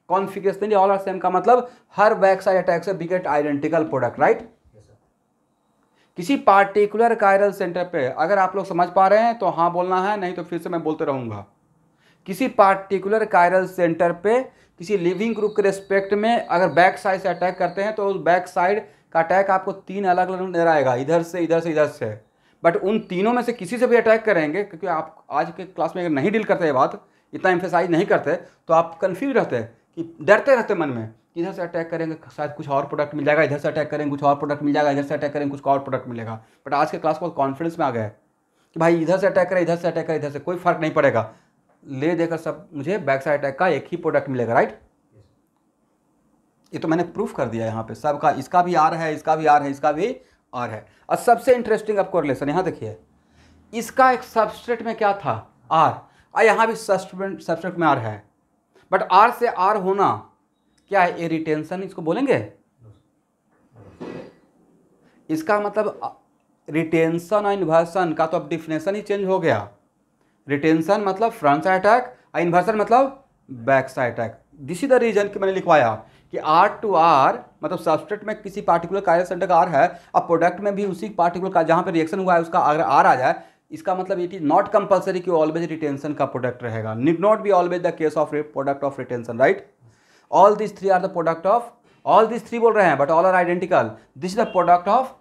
Configurationally all are same का मतलब हर backside attack से we get identical product, right? Yes sir. किसी particular chiral centre पे अगर आप लोग समझ पा रहे हैं तो हाँ बोलना है, नहीं तो फिर से मैं बोलते रहूँगा। किसी पार्टिकुलर कायरल सेंटर पे किसी लिविंग ग्रुप के रेस्पेक्ट में अगर बैक साइड से अटैक करते हैं तो उस बैक साइड का अटैक आपको 3 अलग अलग नजर आएगा, इधर से इधर से इधर से। बट उन तीनों में से किसी से भी अटैक करेंगे, क्योंकि आप आज के क्लास में अगर नहीं डील करते ये बात, इतना एम्फेसाइज नहीं करते, तो आप कन्फ्यूज रहते हैं कि डरते रहते मन में कि इधर से अटैक करेंगे शायद कुछ और प्रोडक्ट मिल जाएगा, इधर से अटैक करेंगे कुछ और प्रोडक्ट मिल जाएगा, इधर से अटैक करेंगे कुछ और प्रोडक्ट मिलेगा। बट आज के क्लास को कॉन्फिडेंस में आ गया है कि भाई इधर से अटैक करें, इधर से अटैक करें, इधर से कोई फर्क नहीं पड़ेगा, ले देकर सब मुझे बैक साइड अटैक का एक ही प्रोडक्ट मिलेगा, राइट? ये तो मैंने प्रूफ कर दिया यहाँ पे सबका, इसका भी आर है, इसका भी आर है, इसका भी आर है। और सबसे इंटरेस्टिंग आपको रिलेशन यहाँ देखिए, इसका एक सबस्ट्रेट में क्या था, आर, और यहाँ भी सबस्ट्रेट में आर है। बट आर से आर होना क्या है, ये रिटेंशन इसको बोलेंगे? इसका मतलब रिटेंशन और इन्वर्सन का तो अब डिफिनेशन ही चेंज हो गया। रिटेंशन मतलब फ्रंट साइड अटैक और इन्वर्सन मतलब back side attack. This is the reason कि मैंने लिखवाया कि आर टू आर मतलब सबस्ट्रेट में किसी पार्टिकुलर कायरल सेंटर का आर है, अब प्रोडक्ट में भी उसी पार्टिकुलर का जहाँ पे रिएक्शन हुआ है उसका अगर आर आ जाए, इसका मतलब इट इज नॉट कंपल्सरी कि ऑलवेज रिटेंशन का प्रोडक्ट रहेगा। Need not be always the case of product of retention, right? All this three are the product of, all this three बोल रहे हैं but all are identical, this is the product of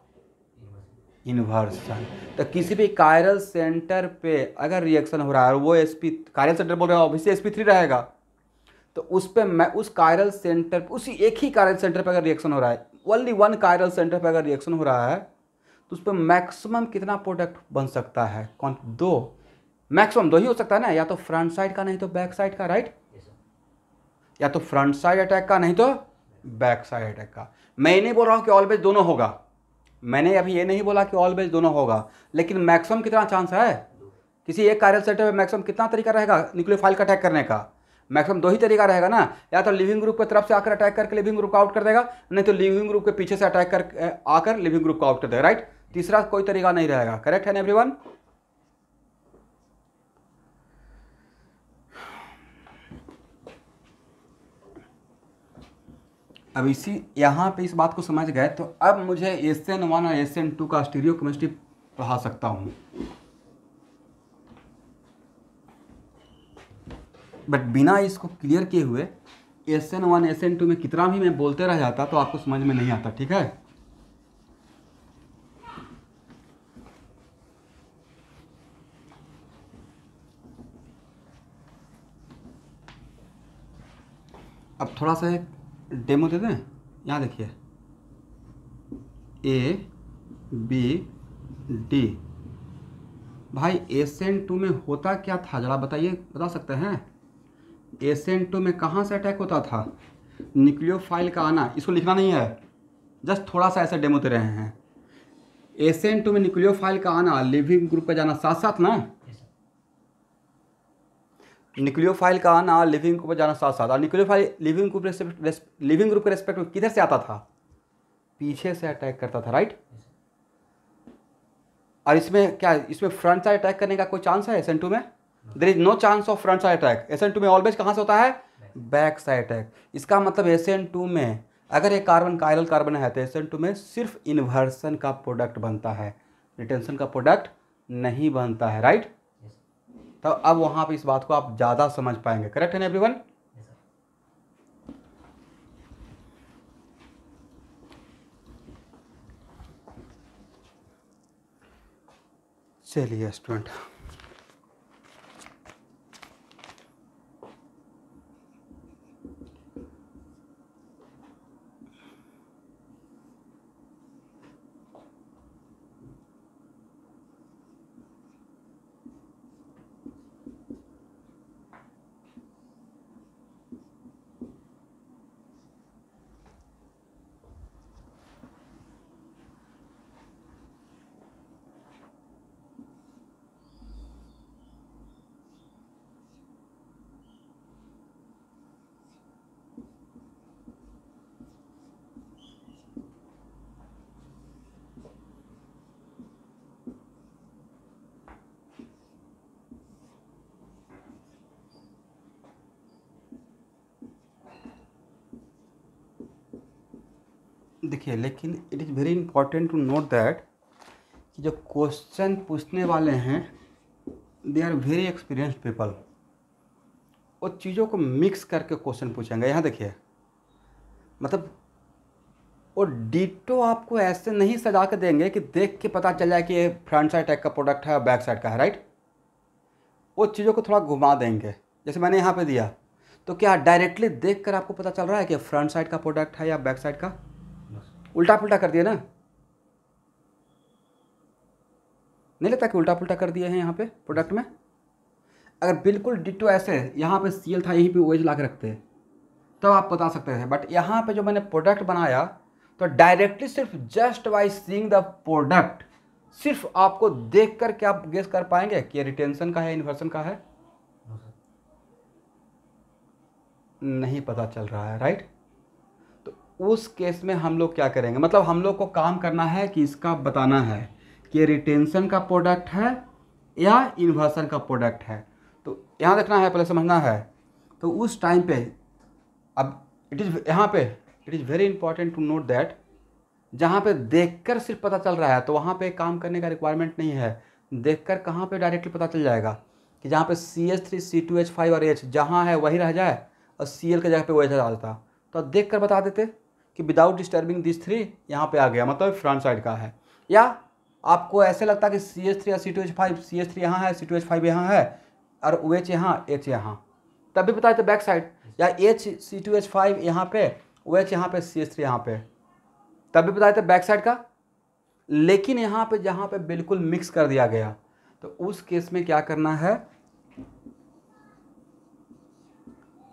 inversion. तो किसी भी chiral centre पे अगर reaction हो रहा है और वो sp कायरल सेंटर बोल रहे हैं, ऑब्वियसली sp3 रहेगा, तो उस पे मैं उस कायरल सेंटर उसी एक ही कायरल सेंटर पे अगर रिएक्शन हो रहा है, ओनली वन कायरल सेंटर पे अगर रिएक्शन हो रहा है, तो उस पर मैक्सिमम कितना प्रोडक्ट बन सकता है? कौन? 2, मैक्सिमम 2 ही हो सकता है ना, या तो फ्रंट साइड का नहीं तो बैक साइड का, राइट? या तो फ्रंट साइड अटैक का नहीं तो बैक साइड अटैक का। मैं ये नहीं बोल रहा हूँ कि ऑलवेज दोनों होगा, मैंने अभी ये नहीं बोला कि ऑलवेज दोनों होगा, लेकिन मैक्सिमम कितना चांस है? किसी एक कायरल सेंटर पे मैक्सिमम कितना तरीका रहेगा न्यूक्लियोफाइल का अटैक करने का? मैक्सिमम 2 ही तरीका रहेगा ना, या तो लिविंग ग्रुप की तरफ से आकर अटैक करके लिविंग ग्रुप को आउट कर देगा, नहीं तो लिविंग ग्रुप के पीछे से अटैक कर आकर लिविंग ग्रुप को आउट कर देगा, राइट? तीसरा कोई तरीका नहीं रहेगा। करेक्ट है ना एवरीवन? अब इसी यहाँ पे इस बात को समझ गए तो अब मुझे SN1 और SN2 का स्टीरियोकेमिस्ट्री पढ़ा सकता हूँ। बट बिना इसको क्लियर किए हुए SN1 SN2 में कितना भी मैं बोलते रह जाता तो आपको समझ में नहीं आता, ठीक है? अब थोड़ा सा एक डेमो दे दें। यहाँ देखिए ABD, भाई SN2 में होता क्या था जरा बताइए, बता सकते हैं? SN2 में कहाँ से अटैक होता था? न्यूक्लियोफाइल का आना, इसको लिखना नहीं है, जस्ट थोड़ा सा ऐसे डेमो दे रहे हैं। SN2 में न्यूक्लियोफाइल का आना, लिविंग ग्रुप पे जाना, साथ साथ ना, न्यूक्लियोफाइल का आना लिविंग ग्रुप पे जाना साथ साथ। और न्यूक्लियोफाइल लिविंग ग्रुप के रेस्पेक्ट में किधर से आता था? पीछे से अटैक करता था, राइट? और इसमें क्या, इसमें फ्रंट साइड अटैक करने का कोई चांस है SN2 में? There is no chance of front side attack. SN2 में ऑलवेज कहाँ से होता है? Back side attack. इसका मतलब SN2 में अगर एक कार्बन कायरल कार्बन है तो SN2 में सिर्फ इन्वर्सन का प्रोडक्ट बनता है, रिटेंशन का प्रोडक्ट नहीं बनता है, राइट? तो अब वहाँ पे इस बात को आप ज़्यादा समझ पाएंगे। करेक्ट है ना एवरीवन? चलिए स्टूडेंट, देखिए, लेकिन it is very important to note that कि जो क्वेश्चन पूछने वाले हैं they are very experienced people. वो चीज़ों को मिक्स करके क्वेश्चन पूछेंगे। यहाँ देखिए, मतलब वो डिटो आपको ऐसे नहीं सजा के देंगे कि देख के पता चल जाए कि ये फ्रंट साइड टाइप का प्रोडक्ट है और बैक साइड का है, राइट। वो चीज़ों को थोड़ा घुमा देंगे। जैसे मैंने यहाँ पे दिया, तो क्या डायरेक्टली देख कर आपको पता चल रहा है कि फ्रंट साइड का प्रोडक्ट है या बैक साइड का? उल्टा पुल्टा कर दिए ना, नहीं लगता कि उल्टा पुल्टा कर दिए हैं यहाँ पे प्रोडक्ट में? अगर बिल्कुल डिटो ऐसे यहाँ पे सीएल था, यहीं पे ओएच ला के रखते तब आप बता सकते हैं। बट यहाँ पे जो मैंने प्रोडक्ट बनाया, तो डायरेक्टली सिर्फ just by seeing the product, सिर्फ आपको देख कर क्या आप गेस कर पाएंगे कि ये रिटेंशन का है, इन्वर्सन का है? नहीं पता चल रहा है, राइट। तो उस केस में हम लोग क्या करेंगे, मतलब हम लोग को काम करना है कि इसका बताना है कि रिटेंशन का प्रोडक्ट है या इन्वर्सन का प्रोडक्ट है। तो यहाँ देखना है, पहले समझना है। तो उस टाइम पे अब इट इज़ यहाँ पे it is very important to note that जहाँ पे देखकर सिर्फ पता चल रहा है, तो वहाँ पे काम करने का रिक्वायरमेंट नहीं है। देखकर कहाँ पे डायरेक्टली पता चल जाएगा कि जहाँ पे CH3 C2H5 और H जहाँ है वही रह जाए और Cl के जगह पे OH आ जाता, तो देख कर बता देते कि विदाउट डिस्टर्बिंग दिस 3 यहाँ पे आ गया, मतलब फ्रंट साइड का है। या आपको ऐसे लगता कि CH3 या C2H5, CH3 यहाँ है, C2H5 यहाँ है और OH यहाँ, H यहाँ, तब भी बता देते बैक साइड। या H C2H5 यहाँ पे, OH यहाँ पे, CH3 यहाँ पे, तब भी बता देते बैक साइड का। लेकिन यहाँ पे जहाँ पे बिल्कुल मिक्स कर दिया गया, तो उस केस में क्या करना है,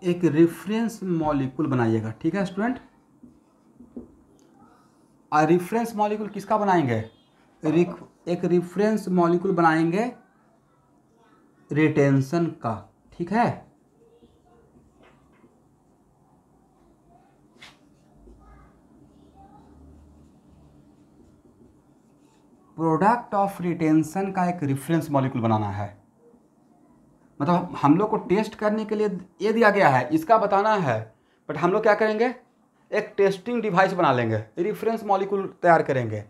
एक रेफरेंस मॉलिक्यूल बनाइएगा। ठीक है स्टूडेंट, और रेफरेंस मॉलिक्यूल किसका बनाएंगे? एक रेफरेंस मॉलिक्यूल बनाएंगे रिटेंशन का। ठीक है, प्रोडक्ट ऑफ रिटेंशन का एक रेफरेंस मॉलिक्यूल बनाना है। मतलब हम लोग को टेस्ट करने के लिए ये दिया गया है, इसका बताना है। बट हम लोग क्या करेंगे, एक टेस्टिंग डिवाइस बना लेंगे, रेफरेंस मॉलिक्यूल तैयार करेंगे।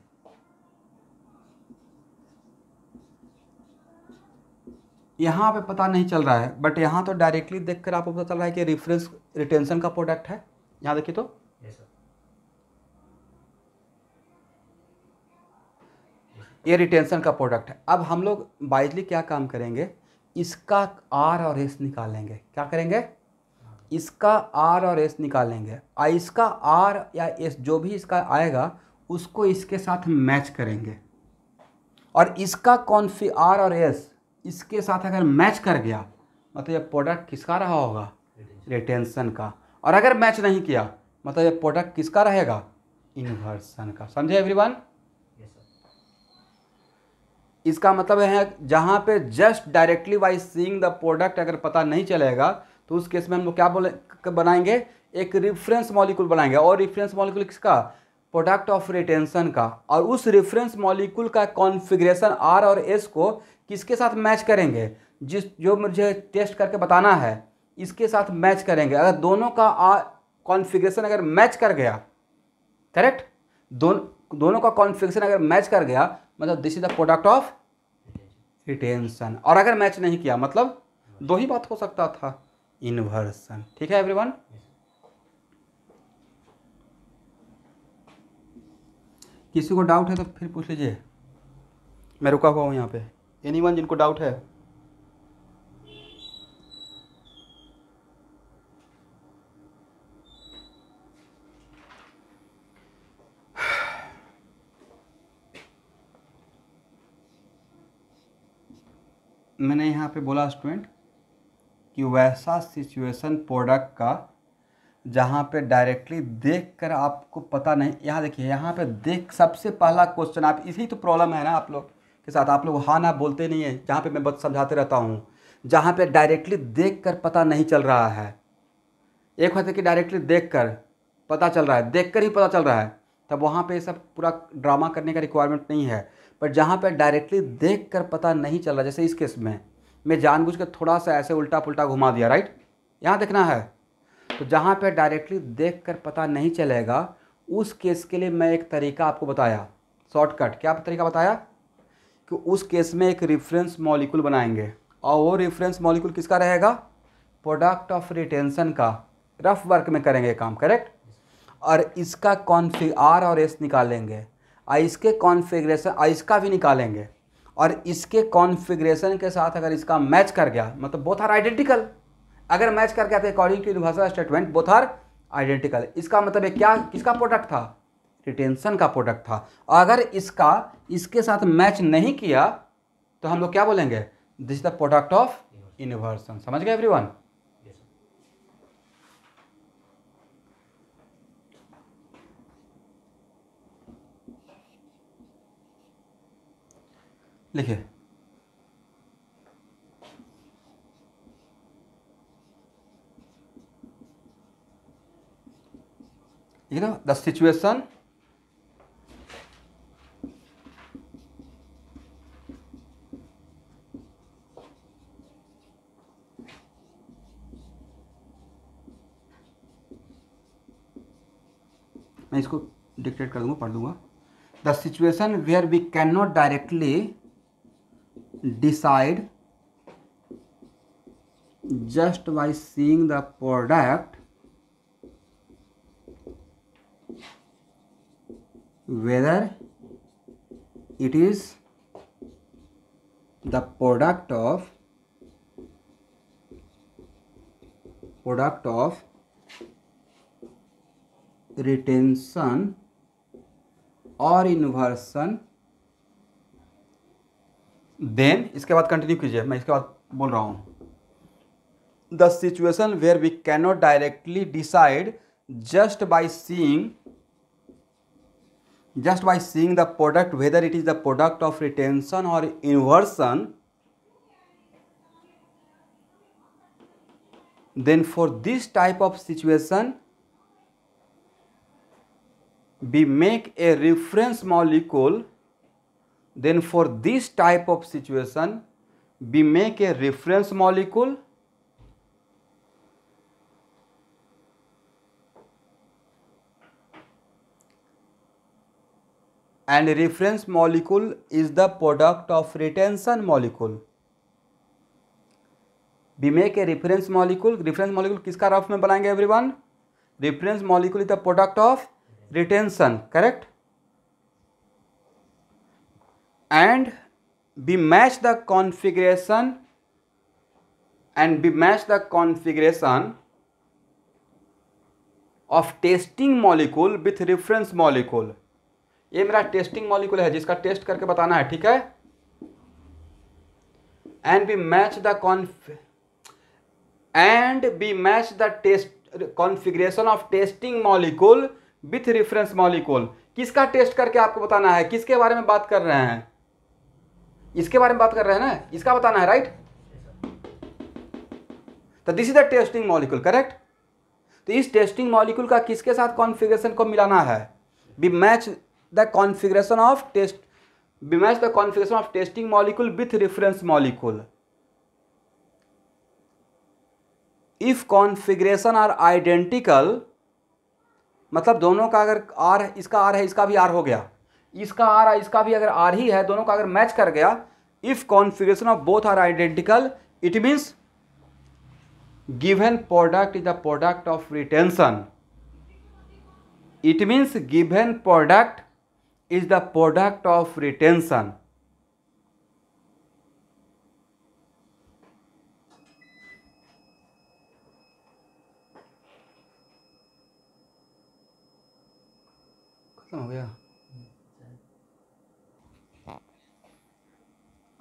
यहाँ पे पता नहीं चल रहा है, बट यहाँ तो डायरेक्टली देखकर आपको पता चल रहा है कि रेफरेंस रिटेंशन का प्रोडक्ट है। यहाँ देखिए तो ये रिटेंशन का प्रोडक्ट है। अब हम लोग बाइजली क्या काम करेंगे, इसका R और S निकालेंगे। क्या करेंगे, इसका R और S निकालेंगे। इसका R या S जो भी इसका आएगा उसको इसके साथ मैच करेंगे, और इसका R और S इसके साथ अगर मैच कर गया, मतलब ये प्रोडक्ट किसका रहा होगा, रिटेंशन का। और अगर मैच नहीं किया, मतलब ये प्रोडक्ट किसका रहेगा, इन्वर्सन का। समझे एवरीवन? इसका मतलब है जहाँ पे just directly by seeing the product अगर पता नहीं चलेगा, तो उस केस में हम लोग क्या बनाएंगे, एक रेफरेंस मॉलिक्यूल बनाएंगे। और रेफरेंस मॉलिक्यूल किसका, प्रोडक्ट ऑफ रिटेंशन का। और उस रेफरेंस मॉलिक्यूल का कॉन्फ़िगरेशन R और S को किसके साथ मैच करेंगे, जो मुझे टेस्ट करके बताना है इसके साथ मैच करेंगे। अगर दोनों का कॉन्फ़िगरेशन अगर मैच कर गया, करेक्ट, दोनों का कॉन्फ़िगरेशन अगर मैच कर गया, मतलब this is the product of retention. और अगर मैच नहीं किया, मतलब दो ही बात हो सकता था, इन्वर्सन। ठीक है एवरीवन? किसी को डाउट है तो फिर पूछ लीजिए, मैं रुका हुआ हूँ यहाँ पे। एनीवन जिनको डाउट है? मैंने यहाँ पे बोला स्टूडेंट कि वैसा सिचुएशन प्रोडक्ट का जहाँ पे डायरेक्टली देखकर आपको पता नहीं। यहाँ देखिए, यहाँ पे देख, सबसे पहला क्वेश्चन, आप इसी तो प्रॉब्लम है ना आप लोग के साथ, आप लोग हाँ ना बोलते नहीं है, जहाँ पे मैं बस समझाते रहता हूँ। जहाँ पे डायरेक्टली देखकर पता नहीं चल रहा है, एक होता है कि डायरेक्टली देखकर पता चल रहा है, देखकर ही पता चल रहा है, तब वहाँ पे सब पूरा ड्रामा करने का रिक्वायरमेंट नहीं है। पर जहाँ पे डायरेक्टली देखकर पता नहीं चल रहा, जैसे इस केस में मैं जानबूझ कर थोड़ा सा ऐसे उल्टा पुल्टा घुमा दिया, राइट, यहाँ देखना है। तो जहाँ पे डायरेक्टली देखकर पता नहीं चलेगा, उस केस के लिए मैं एक तरीका आपको बताया, शॉर्टकट। क्या तरीका बताया? कि उस केस में एक रेफरेंस मॉलिक्यूल बनाएंगे और वो रेफरेंस मॉलिक्यूल किसका रहेगा? प्रोडक्ट ऑफ रिटेंशन का। रफ वर्क में करेंगे काम, करेक्ट। और इसका कॉन्फिग आर और एस निकालेंगे और इसके कॉन्फ़िगरेशन और इसका भी निकालेंगे और इसके कॉन्फ़िगरेशन के साथ अगर इसका मैच कर गया, मतलब बोथ आर आइडेंटिकल। अगर मैच कर गया तो according to universal statement both are identical. इसका मतलब ये क्या, किसका प्रोडक्ट था? रिटेंशन का प्रोडक्ट था। और अगर इसका इसके साथ मैच नहीं किया तो हम लोग क्या बोलेंगे? This is the product of inversion. समझ गए एवरीवन? लिखिए, you know the situation मैं इसको डिक्टेट कर दूंगा, पढ़ दूंगा। The situation where we can not directly decide just by seeing the product whether it is the product of retention और inversion, then इसके बाद कंटिन्यू कीजिए, मैं इसके बाद बोल रहा हूँ। The situation where we cannot directly decide just by seeing the product whether it is the product of retention or inversion, then for this type of situation we make a reference molecule. Then for this type of situation we make a reference molecule and reference molecule is the product of retention molecule. We make a reference molecule. Reference molecule किसका rough में बनाएंगे everyone? Reference molecule is the product of retention, correct? And we match the configuration of testing molecule with reference molecule. ये मेरा testing molecule है जिसका test करके बताना है, ठीक है। And we match the test configuration of testing molecule with reference molecule. किसका टेस्ट करके आपको बताना है? किसके बारे में बात कर रहे हैं? इसके बारे में बात कर रहे हैं ना, इसका बताना है, राइट? तो this is the testing molecule, correct. तो इस टेस्टिंग मॉलिक्यूल का किसके साथ कॉन्फ़िगरेशन को मिलाना है? We match the configuration of testing molecule with reference molecule. If configuration are identical, मतलब दोनों का अगर R, इसका R है, इसका भी R हो गया, इसका R है, इसका भी अगर R ही है, दोनों का अगर मैच कर गया, if configuration of both are identical, it means given product is the product of retention. It means given product is the product of retention. खत्म हो गया?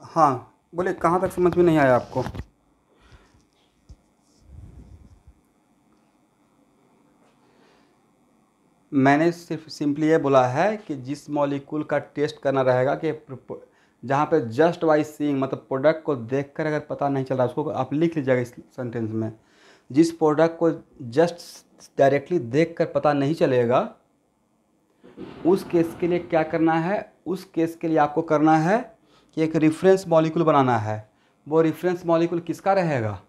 हाँ बोले, कहाँ तक समझ में नहीं आया आपको? मैंने सिर्फ सिंपली ये बोला है कि जिस मॉलिक्यूल का टेस्ट करना रहेगा कि जहाँ पे जस्ट बाई सीइंग, मतलब प्रोडक्ट को देखकर अगर पता नहीं चल रहा, उसको आप लिख लीजिएगा इस सेंटेंस में। जिस प्रोडक्ट को जस्ट डायरेक्टली देखकर पता नहीं चलेगा, उस केस के लिए क्या करना है? उस केस के लिए आपको करना है कि एक रेफरेंस मॉलिक्यूल बनाना है। वो रेफरेंस मॉलिक्यूल किसका रहेगा?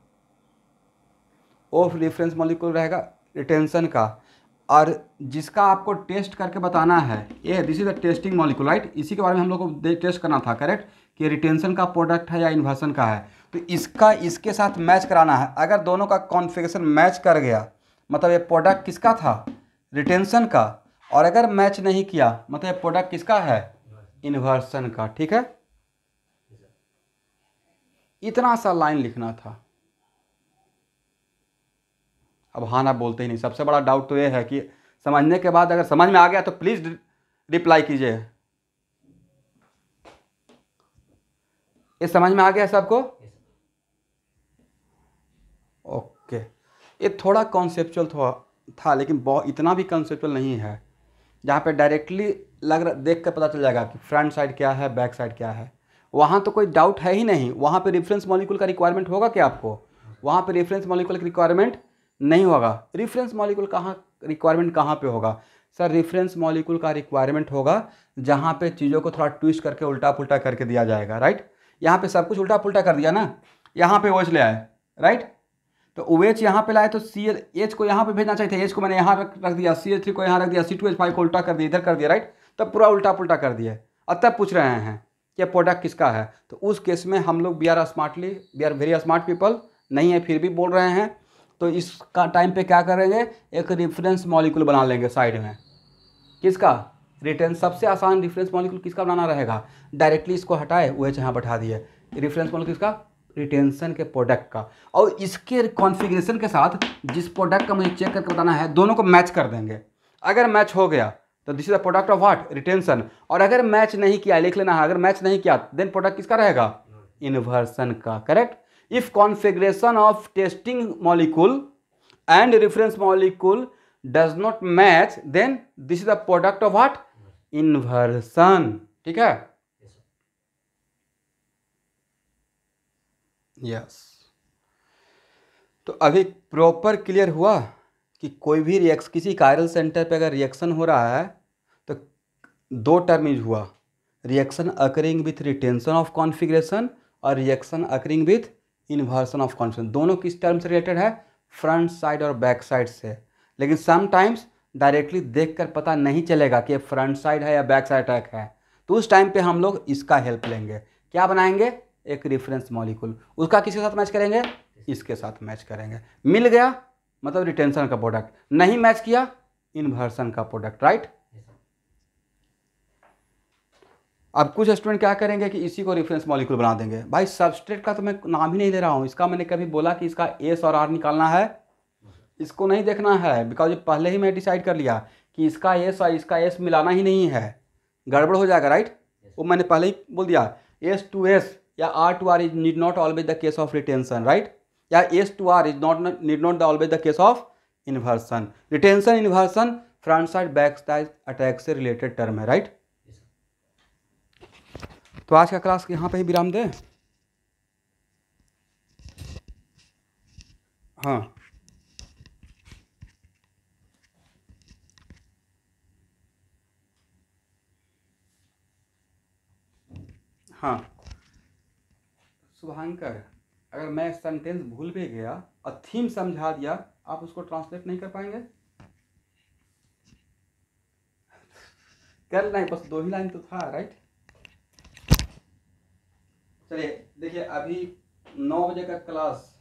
वो रेफरेंस मॉलिक्यूल रहेगा रिटेंशन का। और जिसका आपको टेस्ट करके बताना है ये this is the testing molecule right, इसी के बारे में हम लोग को टेस्ट करना था करेक्ट, कि रिटेंशन का प्रोडक्ट है या इन्वर्सन का है। तो इसका इसके साथ मैच कराना है। अगर दोनों का कॉन्फ़िगरेशन मैच कर गया मतलब ये प्रोडक्ट किसका था, रिटेंशन का, और अगर मैच नहीं किया मतलब ये प्रोडक्ट किसका है, इन्वर्सन का। ठीक है, इतना सा लाइन लिखना था। अब हाँ ना बोलते ही नहीं। सबसे बड़ा डाउट तो ये है कि समझने के बाद अगर समझ में आ गया तो प्लीज़ रिप्लाई कीजिए। ये समझ में आ गया सबको? ओके, ये थोड़ा कॉन्सेप्चुअल था लेकिन बहुत इतना भी कॉन्सेप्चुअल नहीं है, जहाँ पे डायरेक्टली लग रहा देख कर पता चल जाएगा कि फ्रंट साइड क्या है बैक साइड क्या है। वहाँ तो कोई डाउट है ही नहीं। वहाँ पे रेफरेंस मॉलिक्यूल का रिक्वायरमेंट होगा क्या आपको? वहाँ पे रेफरेंस मॉलिक्यूल की रिक्वायरमेंट नहीं होगा। रेफरेंस मॉलिक्यूल कहाँ रिक्वायरमेंट कहाँ पे होगा सर? रेफरेंस मॉलिक्यूल का रिक्वायरमेंट होगा जहाँ पे चीज़ों को थोड़ा ट्विस्ट करके उल्टा पुल्टा करके दिया जाएगा राइट। यहाँ पे सब कुछ उल्टा पुल्टा कर दिया ना, यहाँ पे OH ले आए राइट, तो OH यहाँ पे लाए तो CH को यहाँ पे भेजना चाहिए था, H को मैंने यहाँ रख दिया, CH3 को यहाँ रख दिया, C2H5 को उल्टा कर दिया, इधर कर दिया राइट, तब पूरा उल्टा पुल्टा कर दिया और तब पूछ रहे हैं कि प्रोडक्ट किसका है। तो उस केस में हम लोग we are very smart people नहीं है फिर भी बोल रहे हैं, तो इसका टाइम पे क्या करेंगे, एक रेफरेंस मॉलिक्यूल बना लेंगे साइड में। किसका? रिटेंस। सबसे आसान रेफरेंस मॉलिक्यूल किसका बनाना रहेगा? डायरेक्टली इसको हटाए OH यहाँ बैठा दिए, रेफरेंस मॉलिक्यूल किसका? रिटेंशन के प्रोडक्ट का। और इसके कॉन्फ़िगरेशन के साथ जिस प्रोडक्ट का मुझे चेक करके बताना है दोनों को मैच कर देंगे। अगर मैच हो गया तो this is the product of what, retention. और अगर मैच नहीं किया, लिख लेना है, अगर मैच नहीं किया देन प्रोडक्ट किसका रहेगा? इन्वर्सन का। Correct. If configuration of testing molecule and reference molecule does not match then this is the product of what, inversion. ठीक है, यस। तो अभी प्रॉपर क्लियर हुआ कि कोई भी किसी कायरल सेंटर पे अगर रिएक्शन हो रहा है तो दो टर्म यूज हुआ, reaction occurring with retention of configuration और reaction occurring with inversion of configuration. दोनों किस टर्म से रिलेटेड है? फ्रंट साइड और बैक साइड से। लेकिन समटाइम्स डायरेक्टली देखकर पता नहीं चलेगा कि फ्रंट साइड है या बैक साइड अटैक है, तो उस टाइम पे हम लोग इसका हेल्प लेंगे। क्या बनाएंगे? एक रेफरेंस मॉलिक्यूल। उसका किसके साथ मैच करेंगे? इसके साथ मैच करेंगे। मिल गया मतलब रिटेंशन का प्रोडक्ट, नहीं मैच किया इन्वर्सन का प्रोडक्ट राइट। अब कुछ स्टूडेंट क्या करेंगे कि इसी को रेफरेंस मॉलिक्यूल बना देंगे। भाई सबस्ट्रेट का तो मैं नाम ही नहीं ले रहा हूँ, इसका मैंने कभी बोला कि इसका S और R निकालना है, इसको नहीं देखना है, बिकॉज पहले ही मैं डिसाइड कर लिया कि इसका S और इसका S मिलाना ही नहीं है, गड़बड़ हो जाएगा राइट। वो मैंने पहले ही बोल दिया, S to S या R to R is need not always the case of retention right, या S to R is need not the always the case of inversion. Retention inversion front side back side attack से related term है right. तो आज का class यहाँ पे ही विराम दें। हाँ हाँ शुभांकर, अगर मैं सेंटेंस भूल भी गया और थीम समझा दिया, आप उसको ट्रांसलेट नहीं कर पाएंगे? कर नहीं, बस 2 ही लाइन तो था राइट। चलिए देखिए, अभी 9 बजे का क्लास